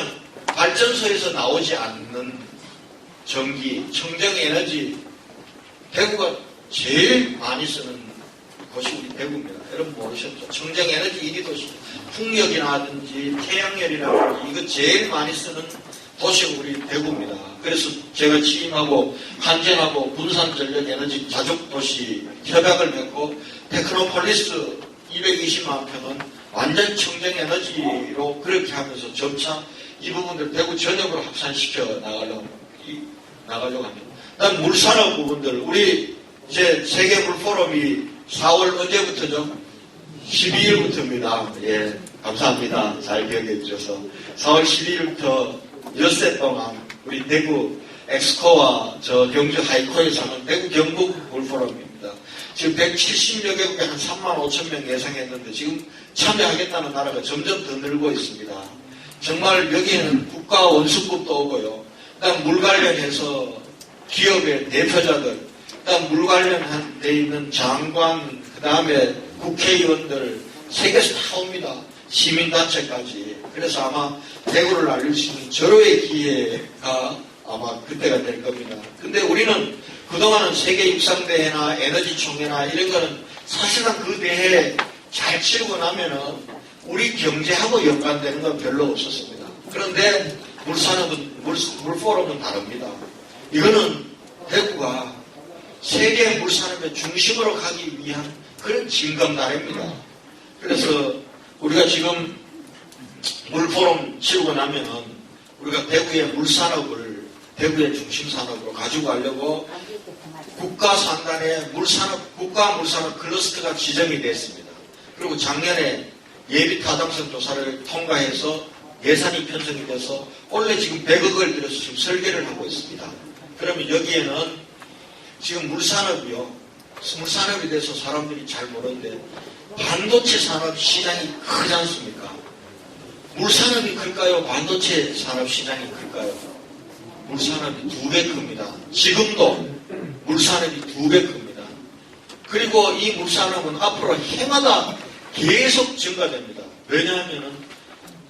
발전소에서 나오지 않는 전기, 청정에너지 대구가 제일 많이 쓰는 곳이 우리 대구입니다. 여러분 모르셨죠? 청정에너지 1위 도시, 풍력이라든지 태양열이라든지 이거 제일 많이 쓰는 도시가 우리 대구입니다. 그래서 제가 취임하고 한전하고 군산전력에너지 자족도시 협약을 맺고 테크노폴리스 220만 평은 완전 청정에너지로 그렇게 하면서 점차 이 부분들 대구 전역으로 확산시켜 나가려고 합니다. 그다음 물산업 부분들 우리 이제 세계 물포럼이 4월 언제부터죠? 12일부터입니다. 예, 감사합니다. 잘 기억해 주셔서 4월 12일부터 엿새 동안 우리 대구 엑스코와 저 경주 하이코에서 하는 대구 경북 물포럼입니다. 지금 170여 개국에 한 3만 5천 명 예상했는데 지금 참여하겠다는 나라가 점점 더 늘고 있습니다. 정말 여기에는 국가 원수급도 오고요. 그다음 물 관련해서 기업의 대표자들, 그다음 물 관련돼 있는 장관, 그다음에 국회의원들 세계에서 다 옵니다. 시민단체까지. 그래서 아마 대구를 알릴 수 있는 절호의 기회가 아마 그때가 될 겁니다. 근데 우리는 그동안은 세계 육상대회나 에너지 총회나 이런 거는 사실은 그 대회 잘 치르고 나면은 우리 경제하고 연관되는 건 별로 없었습니다. 그런데 물산업은, 물포럼은 다릅니다. 이거는 대구가 세계 물산업의 중심으로 가기 위한 그런 징검다리입니다. 그래서 우리가 지금 물포럼 치르고 나면은 우리가 대구의 물산업을 대구의 중심산업으로 가지고 가려고 국가 산단에 국가 물산업 클러스터가 지정이 됐습니다. 그리고 작년에 예비 타당성 조사를 통과해서 예산이 편성이 돼서 원래 지금 100억을 들여서 지금 설계를 하고 있습니다. 그러면 여기에는 지금 물산업에 대해서 사람들이 잘 모르는데 반도체 산업 시장이 크지 않습니까? 물산업이 클까요? 반도체 산업 시장이 클까요? 물산업이 2배 큽니다. 지금도 물산업이 2배 큽니다. 그리고 이 물산업은 앞으로 해마다 계속 증가됩니다. 왜냐하면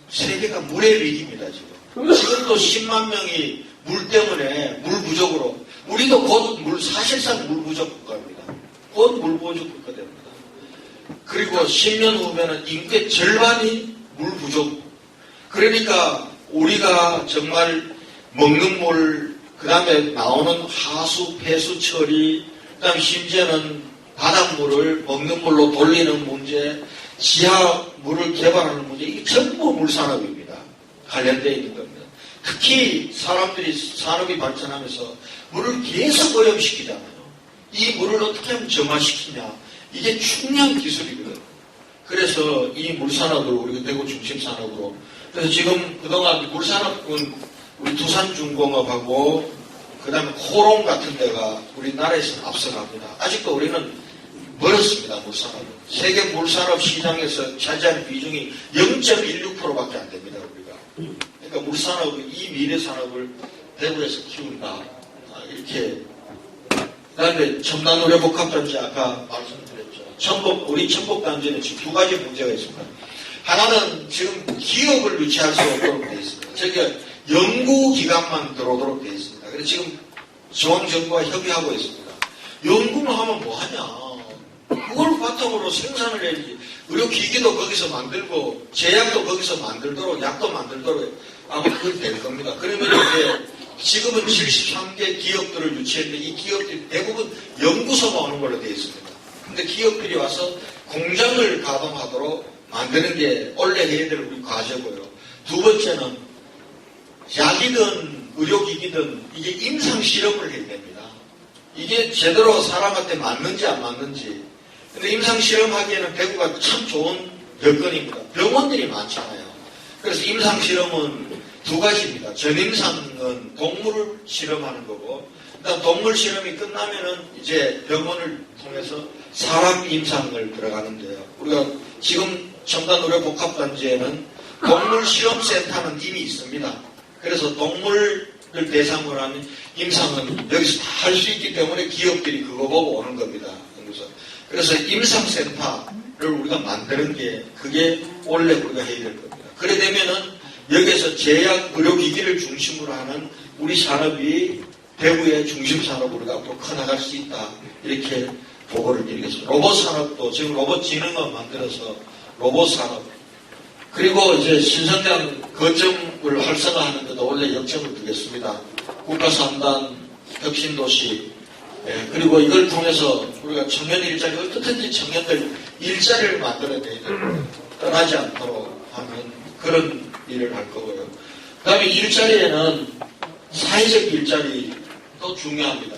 세계가 물의 위기입니다. 지금도 10만 명이 물 때문에 물 부족으로, 우리도 곧 사실상 물 부족 국가입니다. 곧 물 부족 국가 됩니다. 그리고 10년 후면은 인구의 절반이 물 부족. 그러니까 우리가 정말 먹는 물, 그 다음에 나오는 하수, 폐수 처리, 그 다음에 심지어는 바닷물을 먹는 물로 돌리는 문제, 지하 물을 개발하는 문제, 이게 전부 물산업입니다. 관련되어 있는 겁니다. 특히 사람들이 산업이 발전하면서 물을 계속 오염시키잖아요. 이 물을 어떻게 하면 정화시키냐. 이게 중요한 기술이거든요. 그래서 이 물산업을 우리가 대구 중심 산업으로. 그래서 지금 그동안 물산업은 우리 두산중공업하고 그 다음에 코롱 같은 데가 우리나라에서는 앞서갑니다. 아직도 우리는 멀었습니다. 물산업은. 세계 물산업 시장에서 차지하는 비중이 0.16%밖에 안 됩니다. 우리가. 그러니까 물산업은 이 미래 산업을 대구에서 키운다. 이렇게. 그 다음에 첨단의료복합단지 아까 말씀드렸죠. 우리 첨복단지는 지금 2가지 문제가 있습니다. 하나는 지금 기업을 유치할 수 없도록 되어 있습니다. 저기가 연구기관만 들어오도록 되어 있습니다. 그래서 지금 중앙정부와 협의하고 있습니다. 연구만 하면 뭐하냐. 그걸 바탕으로 생산을 해야지. 의료기기도 거기서 만들고 제약도 거기서 만들도록 약도 만들도록 아마 그렇게 될 겁니다. 그러면 이제 지금은 73개 기업들을 유치했는데 이 기업들이 대부분 연구소가 오는 걸로 되어 있습니다. 근데 기업들이 와서 공장을 가동하도록 만드는 게 원래 해야 될 우리 과제고요. 두 번째는 약이든 의료기기든 이게 임상실험을 해야 됩니다. 이게 제대로 사람한테 맞는지 안 맞는지. 근데 임상실험하기에는 대구가 참 좋은 여건입니다. 병원들이 많잖아요. 그래서 임상실험은 2가지입니다. 전임상은 동물을 실험하는 거고, 그다음 동물 실험이 끝나면은 이제 병원을 통해서 사람 임상을 들어가는데요. 우리가 지금 첨단의료복합단지에는 동물실험센터는 이미 있습니다. 그래서 동물을 대상으로 하는 임상은 여기서 다 할 수 있기 때문에 기업들이 그거 보고 오는 겁니다. 그래서 임상센터를 우리가 만드는 게 그게 원래 우리가 해야 될 겁니다. 그래 되면은 여기에서 제약 의료기기를 중심으로 하는 우리 산업이 대구의 중심 산업으로 우리가 앞으로 커나갈 수 있다. 이렇게 보고를 드리겠습니다. 로봇 산업도 지금 로봇 지능원 만들어서 로봇 산업. 그리고 이제 신성장 거점을 활성화하는데도 원래 역점을 두겠습니다. 국가 3단 혁신도시. 그리고 이걸 통해서 우리가 청년 일자리, 어떻든지 청년들 일자리를 만들어야 돼요. 떠나지 않도록 하는 그런 일을 할 거고요. 그 다음에 일자리에는 사회적 일자리도 중요합니다.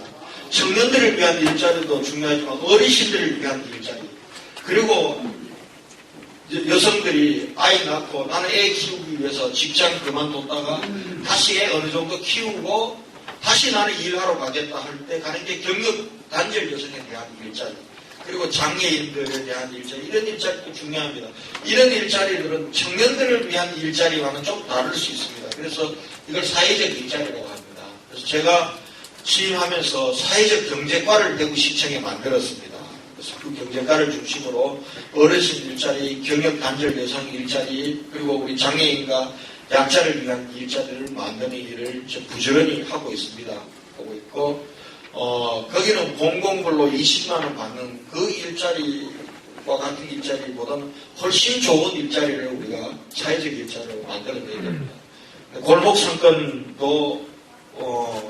청년들을 위한 일자리도 중요하지만 어르신들을 위한 일자리. 그리고 여성들이 아이 낳고 나는 애 키우기 위해서 직장 그만뒀다가 다시 애 어느 정도 키우고 다시 나는 일하러 가겠다 할 때 가는 게 경력 단절 여성에 대한 일자리. 그리고 장애인들에 대한 일자리. 이런 일자리도 중요합니다. 이런 일자리들은 청년들을 위한 일자리와는 좀 다를 수 있습니다. 그래서 이걸 사회적 일자리라고 합니다. 그래서 제가 취임하면서 사회적 경제과를 대구시청에 만들었습니다. 그래서 그 경제과를 중심으로 어르신 일자리, 경력 단절 여성 일자리, 그리고 우리 장애인과 약자를 위한 일자리를 만드는 일을 부지런히 하고 있습니다. 하고 있고, 거기는 공공근로 20만원 받는 그 일자리와 같은 일자리보다는 훨씬 좋은 일자리를 우리가 사회적 일자리로 만들어내야 됩니다. 골목 상권도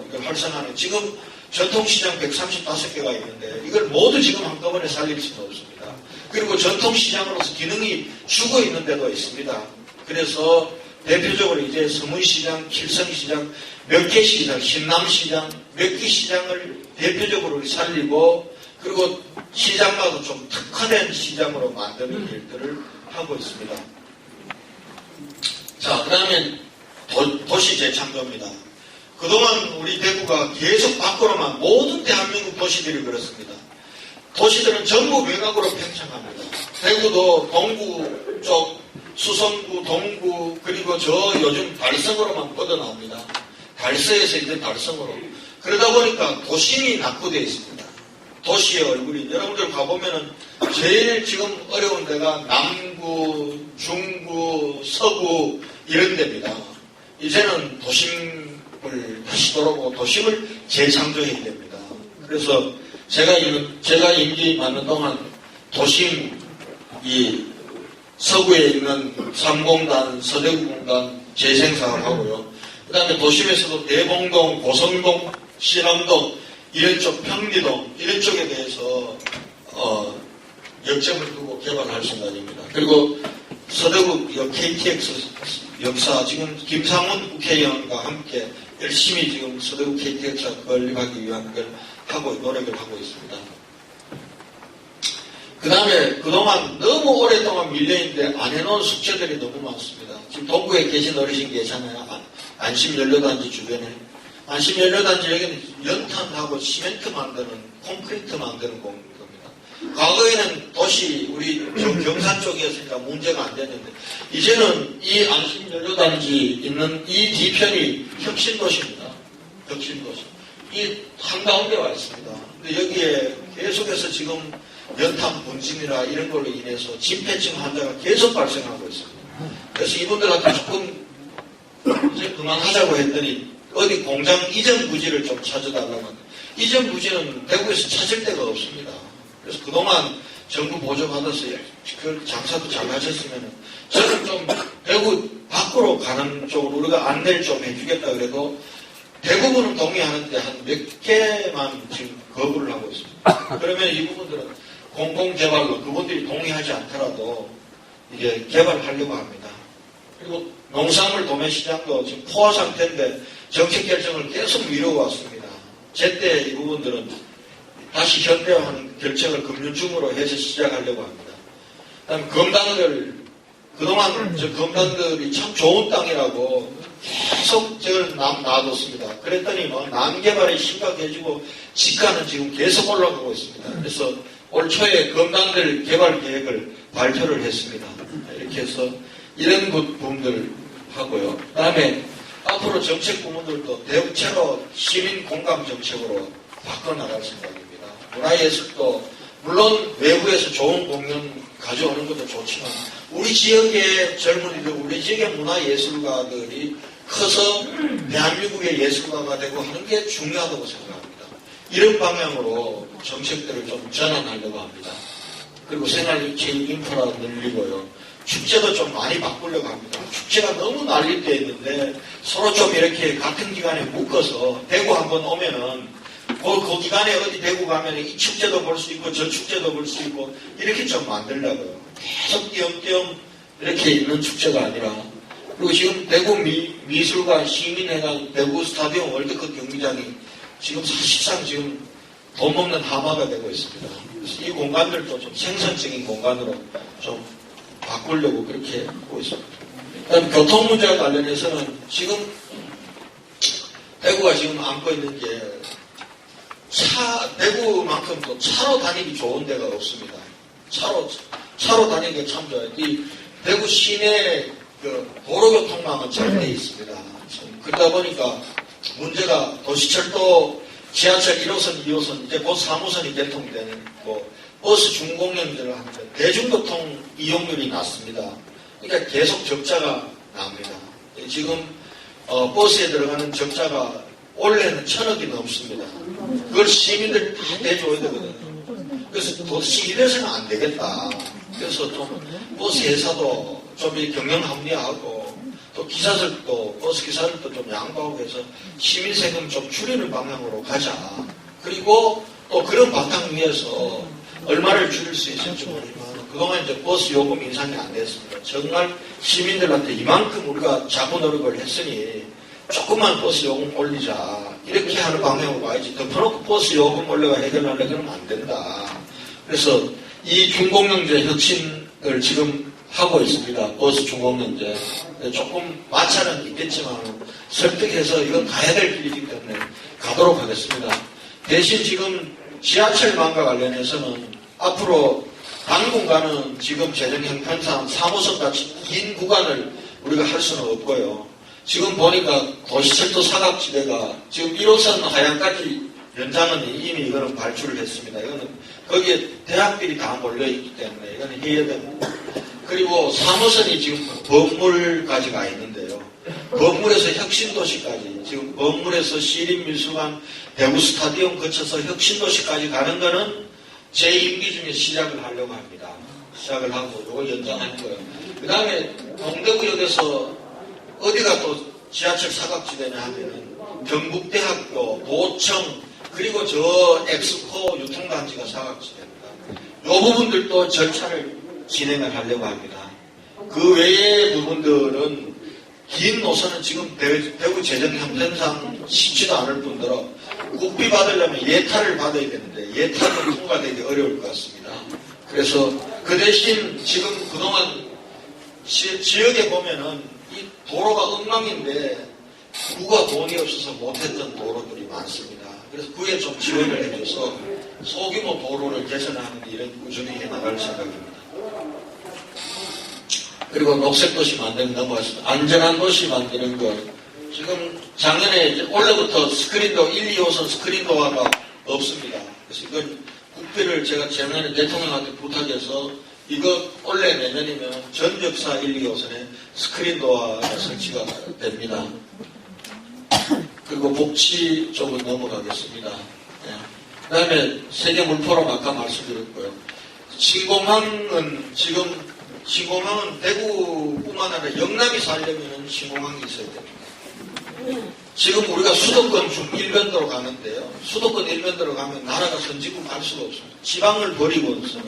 이걸 활성화하는, 지금 전통시장 135개가 있는데 이걸 모두 지금 한꺼번에 살릴 수는 없습니다. 그리고 전통시장으로서 기능이 죽어 있는 데도 있습니다. 그래서 대표적으로 이제 서문시장, 칠성시장, 몇 개 시장, 신남시장, 몇 개 시장을 대표적으로 살리고 그리고 시장마다 좀 특화된 시장으로 만드는 일들을 하고 있습니다. 자, 그 다음에 도시 재창조입니다. 그동안 우리 대구가 계속 밖으로만 모든 대한민국 도시들이 그렇습니다. 도시들은 전부 외곽으로 팽창합니다. 대구도 동구 쪽, 수성구, 동구, 그리고 저 요즘 달성으로만 뻗어나옵니다. 달서에서 이제 달성으로. 그러다 보니까 도심이 낙후되어 있습니다. 도시의 얼굴이. 여러분들 가보면은 제일 지금 어려운 데가 남구, 중구, 서구 이런 데입니다. 이제는 도심을 다시 돌아오고 도심을 재창조해야 됩니다. 그래서 제가 임기 맡는 동안 도심, 서구에 있는 삼공단, 서대구공단 재생사업하고요. 그 다음에 도심에서도 대봉동, 고성동, 신암동, 이런 쪽 평리동, 이런 쪽에 대해서 역점을 두고 개발할 생각입니다. 그리고 서대구 KTX 역사, 지금 김상훈 국회의원과 함께 열심히 지금 서대구 KTX가 건립하기 위한 걸 노력을 하고 있습니다. 그 다음에 그동안 너무 오랫동안 밀려있는데 안 해놓은 숙제들이 너무 많습니다. 지금 동구에 계신 어르신 계시잖아요. 안심연료단지 주변에. 안심연료단지 여기는 연탄하고 시멘트 만드는, 콘크리트 만드는 겁니다. 과거에는 도시, 우리 경산 쪽이었으니까 문제가 안 됐는데, 이제는 이 안심연료단지 있는 이 뒤편이 혁신도시입니다. 혁신도시. 이 한가운데 와 있습니다. 근데 여기에 계속해서 지금 연탄 분진이나 이런 걸로 인해서 진폐증 환자가 계속 발생하고 있습니다. 그래서 이분들한테 조금 이제 그만하자고 했더니 어디 공장 이전 부지를 좀 찾아달라고 합니다. 이전 부지는 대구에서 찾을 데가 없습니다. 그래서 그동안 정부 보조받아서 그 장사도 잘 하셨으면 저는 좀 대구 밖으로 가는 쪽으로 우리가 안내를 좀 해주겠다 그래도 대부분은 동의하는데 한 몇 개만 지금 거부를 하고 있습니다. 그러면 이 부분들은 공공개발로 그분들이 동의하지 않더라도 이제 개발하려고 합니다. 그리고 농산물 도매시장도 지금 포화 상태인데 정책 결정을 계속 미뤄왔습니다. 제때 이 부분들은 다시 현대화하는 결정을 금융중으로 해서 시작하려고 합니다. 그다음에 검단들, 그동안 저 검단들이 참 좋은 땅이라고 계속 저걸 놔뒀습니다. 그랬더니 뭐 남개발이 심각해지고 집가는 지금 계속 올라가고 있습니다. 그래서 올 초에 검단들 개발 계획을 발표를 했습니다. 이렇게 해서 이런 부분들 하고요. 그 다음에 앞으로 정책 부문들도 대체로 시민 공감 정책으로 바꿔나갈 생각입니다. 문화예술도 물론 외부에서 좋은 공연 가져오는 것도 좋지만 우리 지역의 젊은이들, 우리 지역의 문화예술가들이 커서 대한민국의 예술가가 되고 하는 게 중요하다고 생각합니다. 이런 방향으로 정책들을 좀 전환하려고 합니다. 그리고 생활체육 인프라 늘리고요. 축제도 좀 많이 바꾸려고 합니다. 축제가 너무 난립되어 있는데 서로 좀 이렇게 같은 기간에 묶어서 대구 한번 오면은 그 기간에 어디 대구 가면 이 축제도 볼 수 있고 저 축제도 볼 수 있고 이렇게 좀 만들려고요. 계속 띄엄띄엄 이렇게 있는 축제가 아니라 그리고 지금 대구 미술관 시민회관 대구 스타디움 월드컵 경기장이 지금 사실상 지금 돈 먹는 하마가 되고 있습니다. 그래서 이 공간들도 좀 생산적인 공간으로 좀 바꾸려고 그렇게 하고 있습니다. 그다음에 교통 문제와 관련해서는 지금 대구가 지금 안고 있는 게 대구만큼 또 차로 다니기 좋은 데가 없습니다. 차로 다니기가 참 좋아요. 이 대구 시내 그 도로교통망은 잘 돼 있습니다. 그러다 보니까 문제가 도시철도 지하철 1호선, 2호선, 이제 곧 3호선이 개통되는 버스 준공연들을 하는데 대중교통 이용률이 낮습니다. 그러니까 계속 적자가 납니다. 지금 버스에 들어가는 적자가 올해는 1,000억이 넘습니다. 그걸 시민들이 다 내줘야 되거든요. 그래서 도대체 이래서는 안 되겠다. 그래서 좀 버스 회사도 좀 경영 합리화하고 또 기사들도 버스 기사들도 좀 양보하고 해서 시민 세금 좀 줄이는 방향으로 가자. 그리고 또 그런 바탕 위에서 얼마를 줄일 수 있을지 모르지만 그동안 이제 버스 요금 인상이 안 됐습니다. 정말 시민들한테 이만큼 우리가 자부 노력을 했으니 조금만 버스 요금 올리자. 이렇게 하는 방향으로 와야지. 덮어놓고 버스 요금 올려가 해결하려고 하면 안 된다. 그래서 이 중공영제 혁신을 지금 하고 있습니다. 버스 중공영제. 조금 마찰은 있겠지만 설득해서 이건 가야 될 길이기 때문에 가도록 하겠습니다. 대신 지금 지하철망과 관련해서는 앞으로 당분간은 지금 재정 형편상 3호선 같이 긴 구간을 우리가 할 수는 없고요. 지금 보니까 도시철도 사각지대가 지금 1호선 하양까지 연장은 이미 이거는 발주를 했습니다. 이거는 거기에 대학들이 다 몰려있기 때문에 이거는 해야 됩니다. 그리고 3호선이 지금 건물까지 가 있는데요. 건물에서 혁신도시까지, 지금 건물에서 시립미술관, 대구 스타디움 거쳐서 혁신도시까지 가는 거는 제 임기 중에 시작을 하려고 합니다. 시작을 하고 이걸 연장하는 거예요. 그 다음에 동대구역에서 어디가 또 지하철 사각지대냐 하면은 경북대학교, 도청, 그리고 저 엑스코 유통단지가 사각지대입니다. 이 부분들도 절차를 진행을 하려고 합니다. 그 외의 부분들은 긴 노선은 지금 대구 재정 형편상 쉽지도 않을 뿐더러 국비 받으려면 예타를 받아야 되는데 예타는 통과되기 어려울 것 같습니다. 그래서 그 대신 지금 그동안 지역에 보면은 이 도로가 엉망인데 구가 돈이 없어서 못했던 도로들이 많습니다. 그래서 구에 좀 지원을 해줘서 소규모 도로를 개선하는 일은 꾸준히 해나갈 생각입니다. 그리고 녹색도시 만드는 거 넘어갔습니다. 안전한 도시 만드는 것. 지금 작년에 이제 올해부터 스크린도 1, 2호선 스크린도어가 없습니다. 그래서 이건 국비를 제가 작년에 대통령한테 부탁해서 이거 올해 내년이면 전 역사 1, 2호선에 스크린도어가 설치가 됩니다. 그리고 복지 쪽은 넘어가겠습니다. 네. 그 다음에 세계물포럼 아까 말씀드렸고요. 신공항은 지금 신공항은 대구뿐만 아니라 영남이 살려면 신공항이 있어야 됩니다. 지금 우리가 수도권 중일변도로 가는데요. 수도권 일변도로 가면 나라가 선진국 갈 수가 없습니다. 지방을 버리고서는.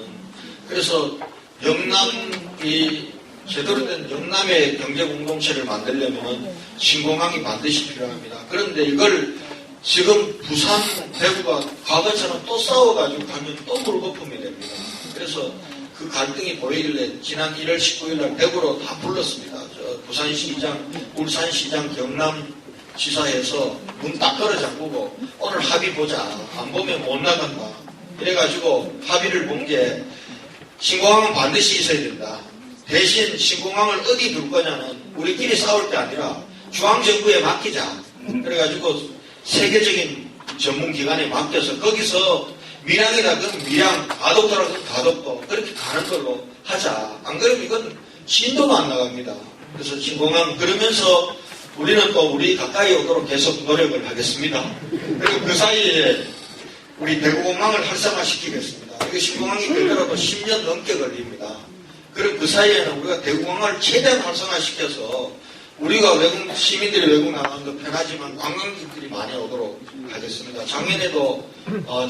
그래서 영남이 제대로 된 영남의 경제공동체를 만들려면 신공항이 반드시 필요합니다. 그런데 이걸 지금 부산, 대구가 과거처럼 또 싸워가지고 가면 또 물거품이 됩니다. 그래서 그 갈등이 보이길래 지난 1월 19일 날 대구로 다 불렀습니다. 부산시장, 울산시장, 경남지사에서 문 딱 걸어 잠그고 오늘 합의 보자. 안 보면 못 나간다. 이래가지고 합의를 본 게 신공항은 반드시 있어야 된다. 대신 신공항을 어디 둘 거냐는 우리끼리 싸울 게 아니라 중앙정부에 맡기자. 그래가지고 세계적인 전문기관에 맡겨서 거기서 밀양이라 그러면 밀양, 가덕도라 그러면 가덕도 그렇게 가는 걸로 하자. 안 그러면 이건 진도가 안 나갑니다. 그래서 신공항 그러면서 우리는 또 우리 가까이 오도록 계속 노력을 하겠습니다. 그리고 그 사이에 우리 대구공항을 활성화시키겠습니다. 이거 신공항이 되더라도 10년 넘게 걸립니다. 그럼 그 사이에는 우리가 대구공항을 최대한 활성화시켜서 우리가 외국 시민들이 외국 나가는 거 편하지만 관광객들이 많이 오도록 하겠습니다. 작년에도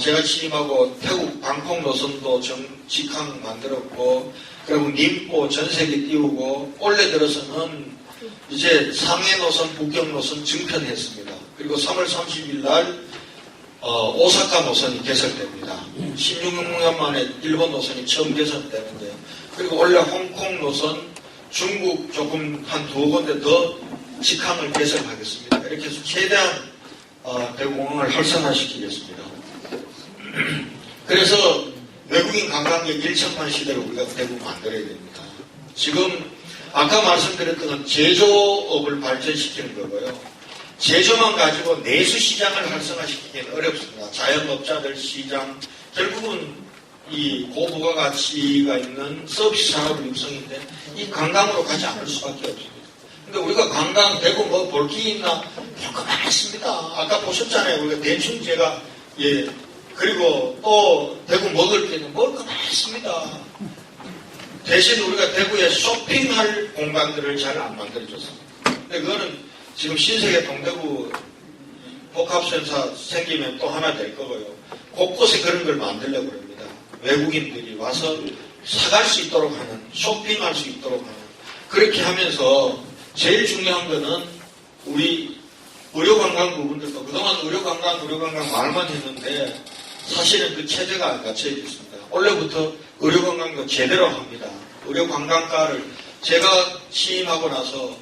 제가 취임하고 태국 방콕 노선도 직항 만들었고 그리고 님보 전세계 띄우고 올해 들어서는 이제 상해 노선, 북경 노선 증편했습니다. 그리고 3월 30일 날 오사카 노선이 개설됩니다. 16년 만에 일본 노선이 처음 개설되는데요. 그리고 원래 홍콩 노선, 중국 조금 한 2군데 더 직항을 개설하겠습니다. 이렇게 해서 최대한 대구공항을 활성화시키겠습니다. 그래서 외국인 관광객 1천만 시대를 우리가 대구 만들어야 됩니다. 지금 아까 말씀드렸던 건 제조업을 발전시키는 거고요. 제조만 가지고 내수 시장을 활성화시키기는 어렵습니다. 자영업자들 시장, 결국은 이 고부가가치가 있는 서비스 산업 육성인데 이 관광으로 가지 않을 수밖에 없습니다. 그러니까 우리가 관광, 대구 뭐 볼 게 있나? 볼 거 많습니다. 아까 보셨잖아요. 우리가 대충 제가, 예. 그리고 또 대구 먹을 때는 먹을 거 많습니다. 대신 우리가 대구에 쇼핑할 공간들을 잘 안 만들어줬습니다. 근데 그거는 지금 신세계 동대구 복합센터 생기면 또 하나 될 거고요. 곳곳에 그런 걸 만들려고 합니다. 외국인들이 와서 사갈 수 있도록 하는, 쇼핑할 수 있도록 하는. 그렇게 하면서 제일 중요한 거는 우리 의료관광 부분들도 그동안 의료관광 말만 했는데 사실은 그 체제가 안 갖춰져 있습니다. 올해부터 의료관광도 제대로 합니다. 의료관광과를 제가 취임하고 나서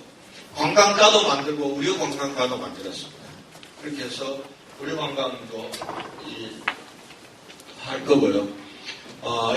관광과도 만들고 의료관광과도 만들었습니다. 그렇게 해서 의료관광도 할 거고요.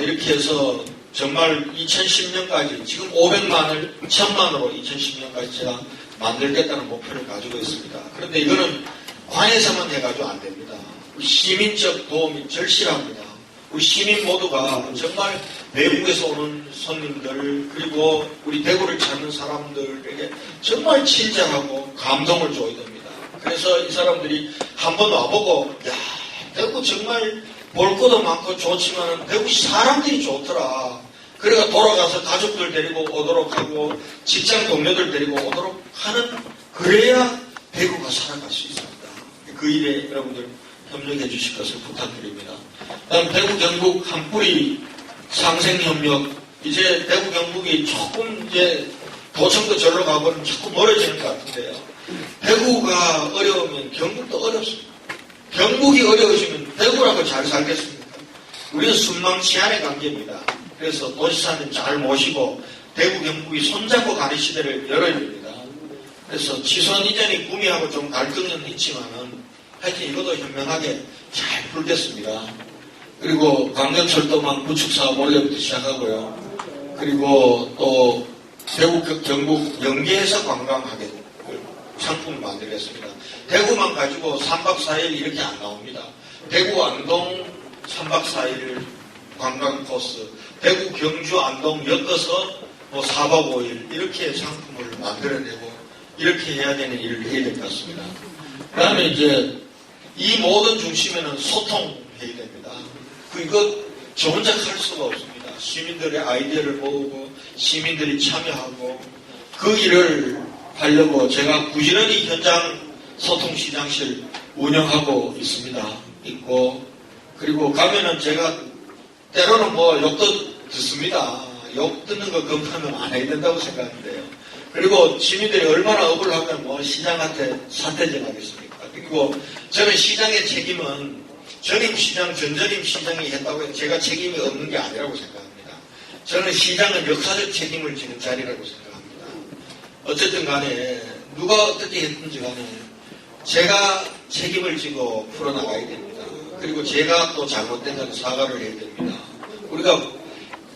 이렇게 해서 정말 2010년까지 지금 500만을 1000만으로 2010년까지 제가 만들겠다는 목표를 가지고 있습니다. 그런데 이거는 관에서만 해가지고 안 됩니다. 우리 시민적 도움이 절실합니다. 우리 시민 모두가 정말 외국에서 오는 손님들 그리고 우리 대구를 찾는 사람들에게 정말 친절하고 감동을 줘야 됩니다. 그래서 이 사람들이 한번 와보고 야 대구 정말 볼 것도 많고 좋지만 대구 사람들이 좋더라. 그래가 돌아가서 가족들 데리고 오도록 하고 직장 동료들 데리고 오도록 하는 그래야 대구가 살아갈 수 있습니다. 그 일에 여러분들 협력해 주실 것을 부탁드립니다. 다음 대구 경북 한 뿌리 상생협력 이제 대구 경북이 조금 이제 도청도 절로 가버리면 자꾸 멀어지는 것 같은데요. 대구가 어려우면 경북도 어렵습니다. 경북이 어려우시면 대구라고 잘 살겠습니까? 우리는 순망치 않의 관계입니다. 그래서 도지사님 잘 모시고 대구 경북이 손잡고 가는 시대를 열어야 됩니다. 그래서 지선 이전이 구미하고 좀 갈등은 있지만은 하여튼 이것도 현명하게 잘 풀겠습니다. 그리고 광역철도망 구축 사업 올해부터 시작하고요. 그리고 또 대구 경북 연계해서 관광하게 상품을 만들겠습니다. 대구만 가지고 3박 4일 이렇게 안 나옵니다. 대구 안동 3박 4일 관광 코스, 대구 경주 안동 엮어서 뭐 4박 5일 이렇게 상품을 만들어내고 이렇게 해야 되는 일을 해야 될 것 같습니다. 그 다음에 이제 이 모든 중심에는 소통해야 됩니다. 이거 저 혼자 할 수가 없습니다. 시민들의 아이디어를 모으고 시민들이 참여하고 그 일을 하려고 제가 부지런히 현장 소통시장실 운영하고 있고 그리고 가면은 제가 때로는 뭐 욕도 듣습니다. 욕 듣는 거 검토하면 안 해야 된다고 생각하는데요. 그리고 시민들이 얼마나 억울하면 뭐 시장한테 사퇴전 하겠습니까? 그리고 저는 시장의 책임은 전임 시장, 전전임 시장이 했다고 해서 제가 책임이 없는 게 아니라고 생각합니다. 저는 시장은 역사적 책임을 지는 자리라고 생각합니다. 어쨌든 간에 누가 어떻게 했든지 간에 제가 책임을 지고 풀어나가야 됩니다. 그리고 제가 또 잘못된 건 사과를 해야 됩니다. 우리가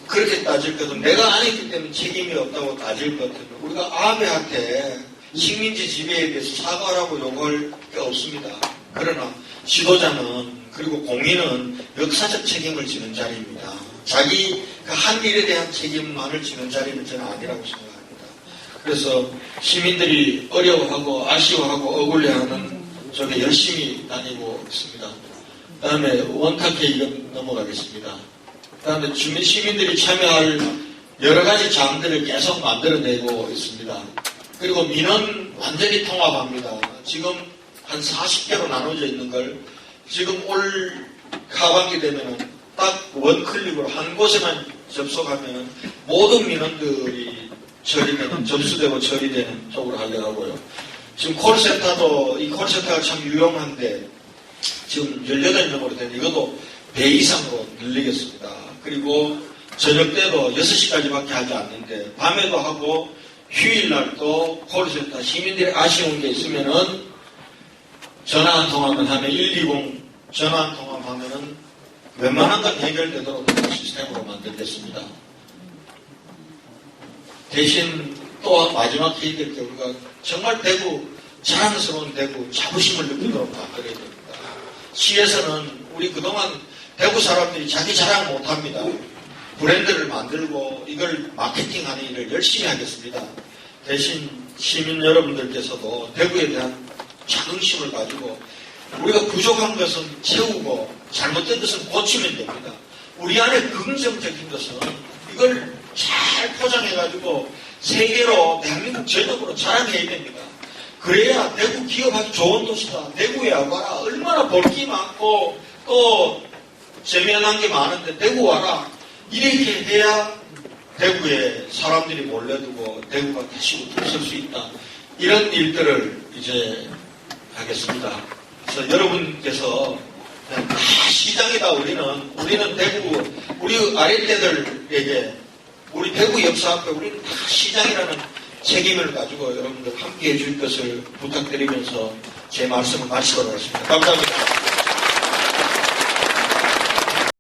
그렇게 따질 것은 내가 안 했기 때문에 책임이 없다고 따질 것 같으면 우리가 아베한테 식민지 지배에 대해서 사과라고 요구할 게 없습니다. 그러나 지도자는 그리고 공인은 역사적 책임을 지는 자리입니다. 자기 한 일에 대한 책임만을 지는 자리는 저는 아니라고 생각합니다. 그래서 시민들이 어려워하고 아쉬워하고 억울해하는 쪽에 열심히 다니고 있습니다. 그 다음에 원탁회 이건 넘어가겠습니다. 그 다음에 시민들이 참여할 여러 가지 장들을 계속 만들어내고 있습니다. 그리고 민원 완전히 통합합니다. 지금 한 40개로 나눠져 있는 걸 지금 올 하반기 되면은 딱 원클릭으로 한 곳에만 접속하면 모든 민원들이 처리되는, 접수되고 처리되는 쪽으로 하려고 하고요. 지금 콜센터도, 이 콜센터가 참 유용한데 지금 18명으로 되는데 이것도 배 이상으로 늘리겠습니다. 그리고 저녁 때도 6시까지밖에 하지 않는데 밤에도 하고 휴일날도 콜센터 시민들이 아쉬운 게 있으면은 전화 한 통화만 하면 120 전화 한 통화만 하면은 웬만한 건 해결되도록 시스템으로 만들겠습니다. 대신 또 마지막 얘기할 때 우리가 정말 대구, 자랑스러운 대구 자부심을 느끼도록 만들어야 됩니다. 시에서는 우리 그동안 대구 사람들이 자기 자랑 못합니다. 브랜드를 만들고 이걸 마케팅하는 일을 열심히 하겠습니다. 대신 시민 여러분들께서도 대구에 대한 자긍심을 가지고 우리가 부족한 것은 채우고 잘못된 것은 고치면 됩니다. 우리 안에 긍정적인 것은 이걸 잘 포장해가지고 세계로 대한민국 전역으로 자랑해야 됩니다. 그래야 대구 기업하기 좋은 도시다. 대구에 와라. 얼마나 볼 게 많고 또 재미난 게 많은데 대구 와라. 이렇게 해야 대구에 사람들이 몰려들고 대구가 다시 웃을 수 있다. 이런 일들을 이제 하겠습니다. 그래서 여러분께서 그냥 다 시장이다. 우리는 대구, 우리 아랫대들에게, 우리 대구 역사학회, 우리는 다 시장이라는 책임을 가지고 여러분들 함께 해줄 것을 부탁드리면서 제 말씀을 마치도록 하겠습니다. 감사합니다.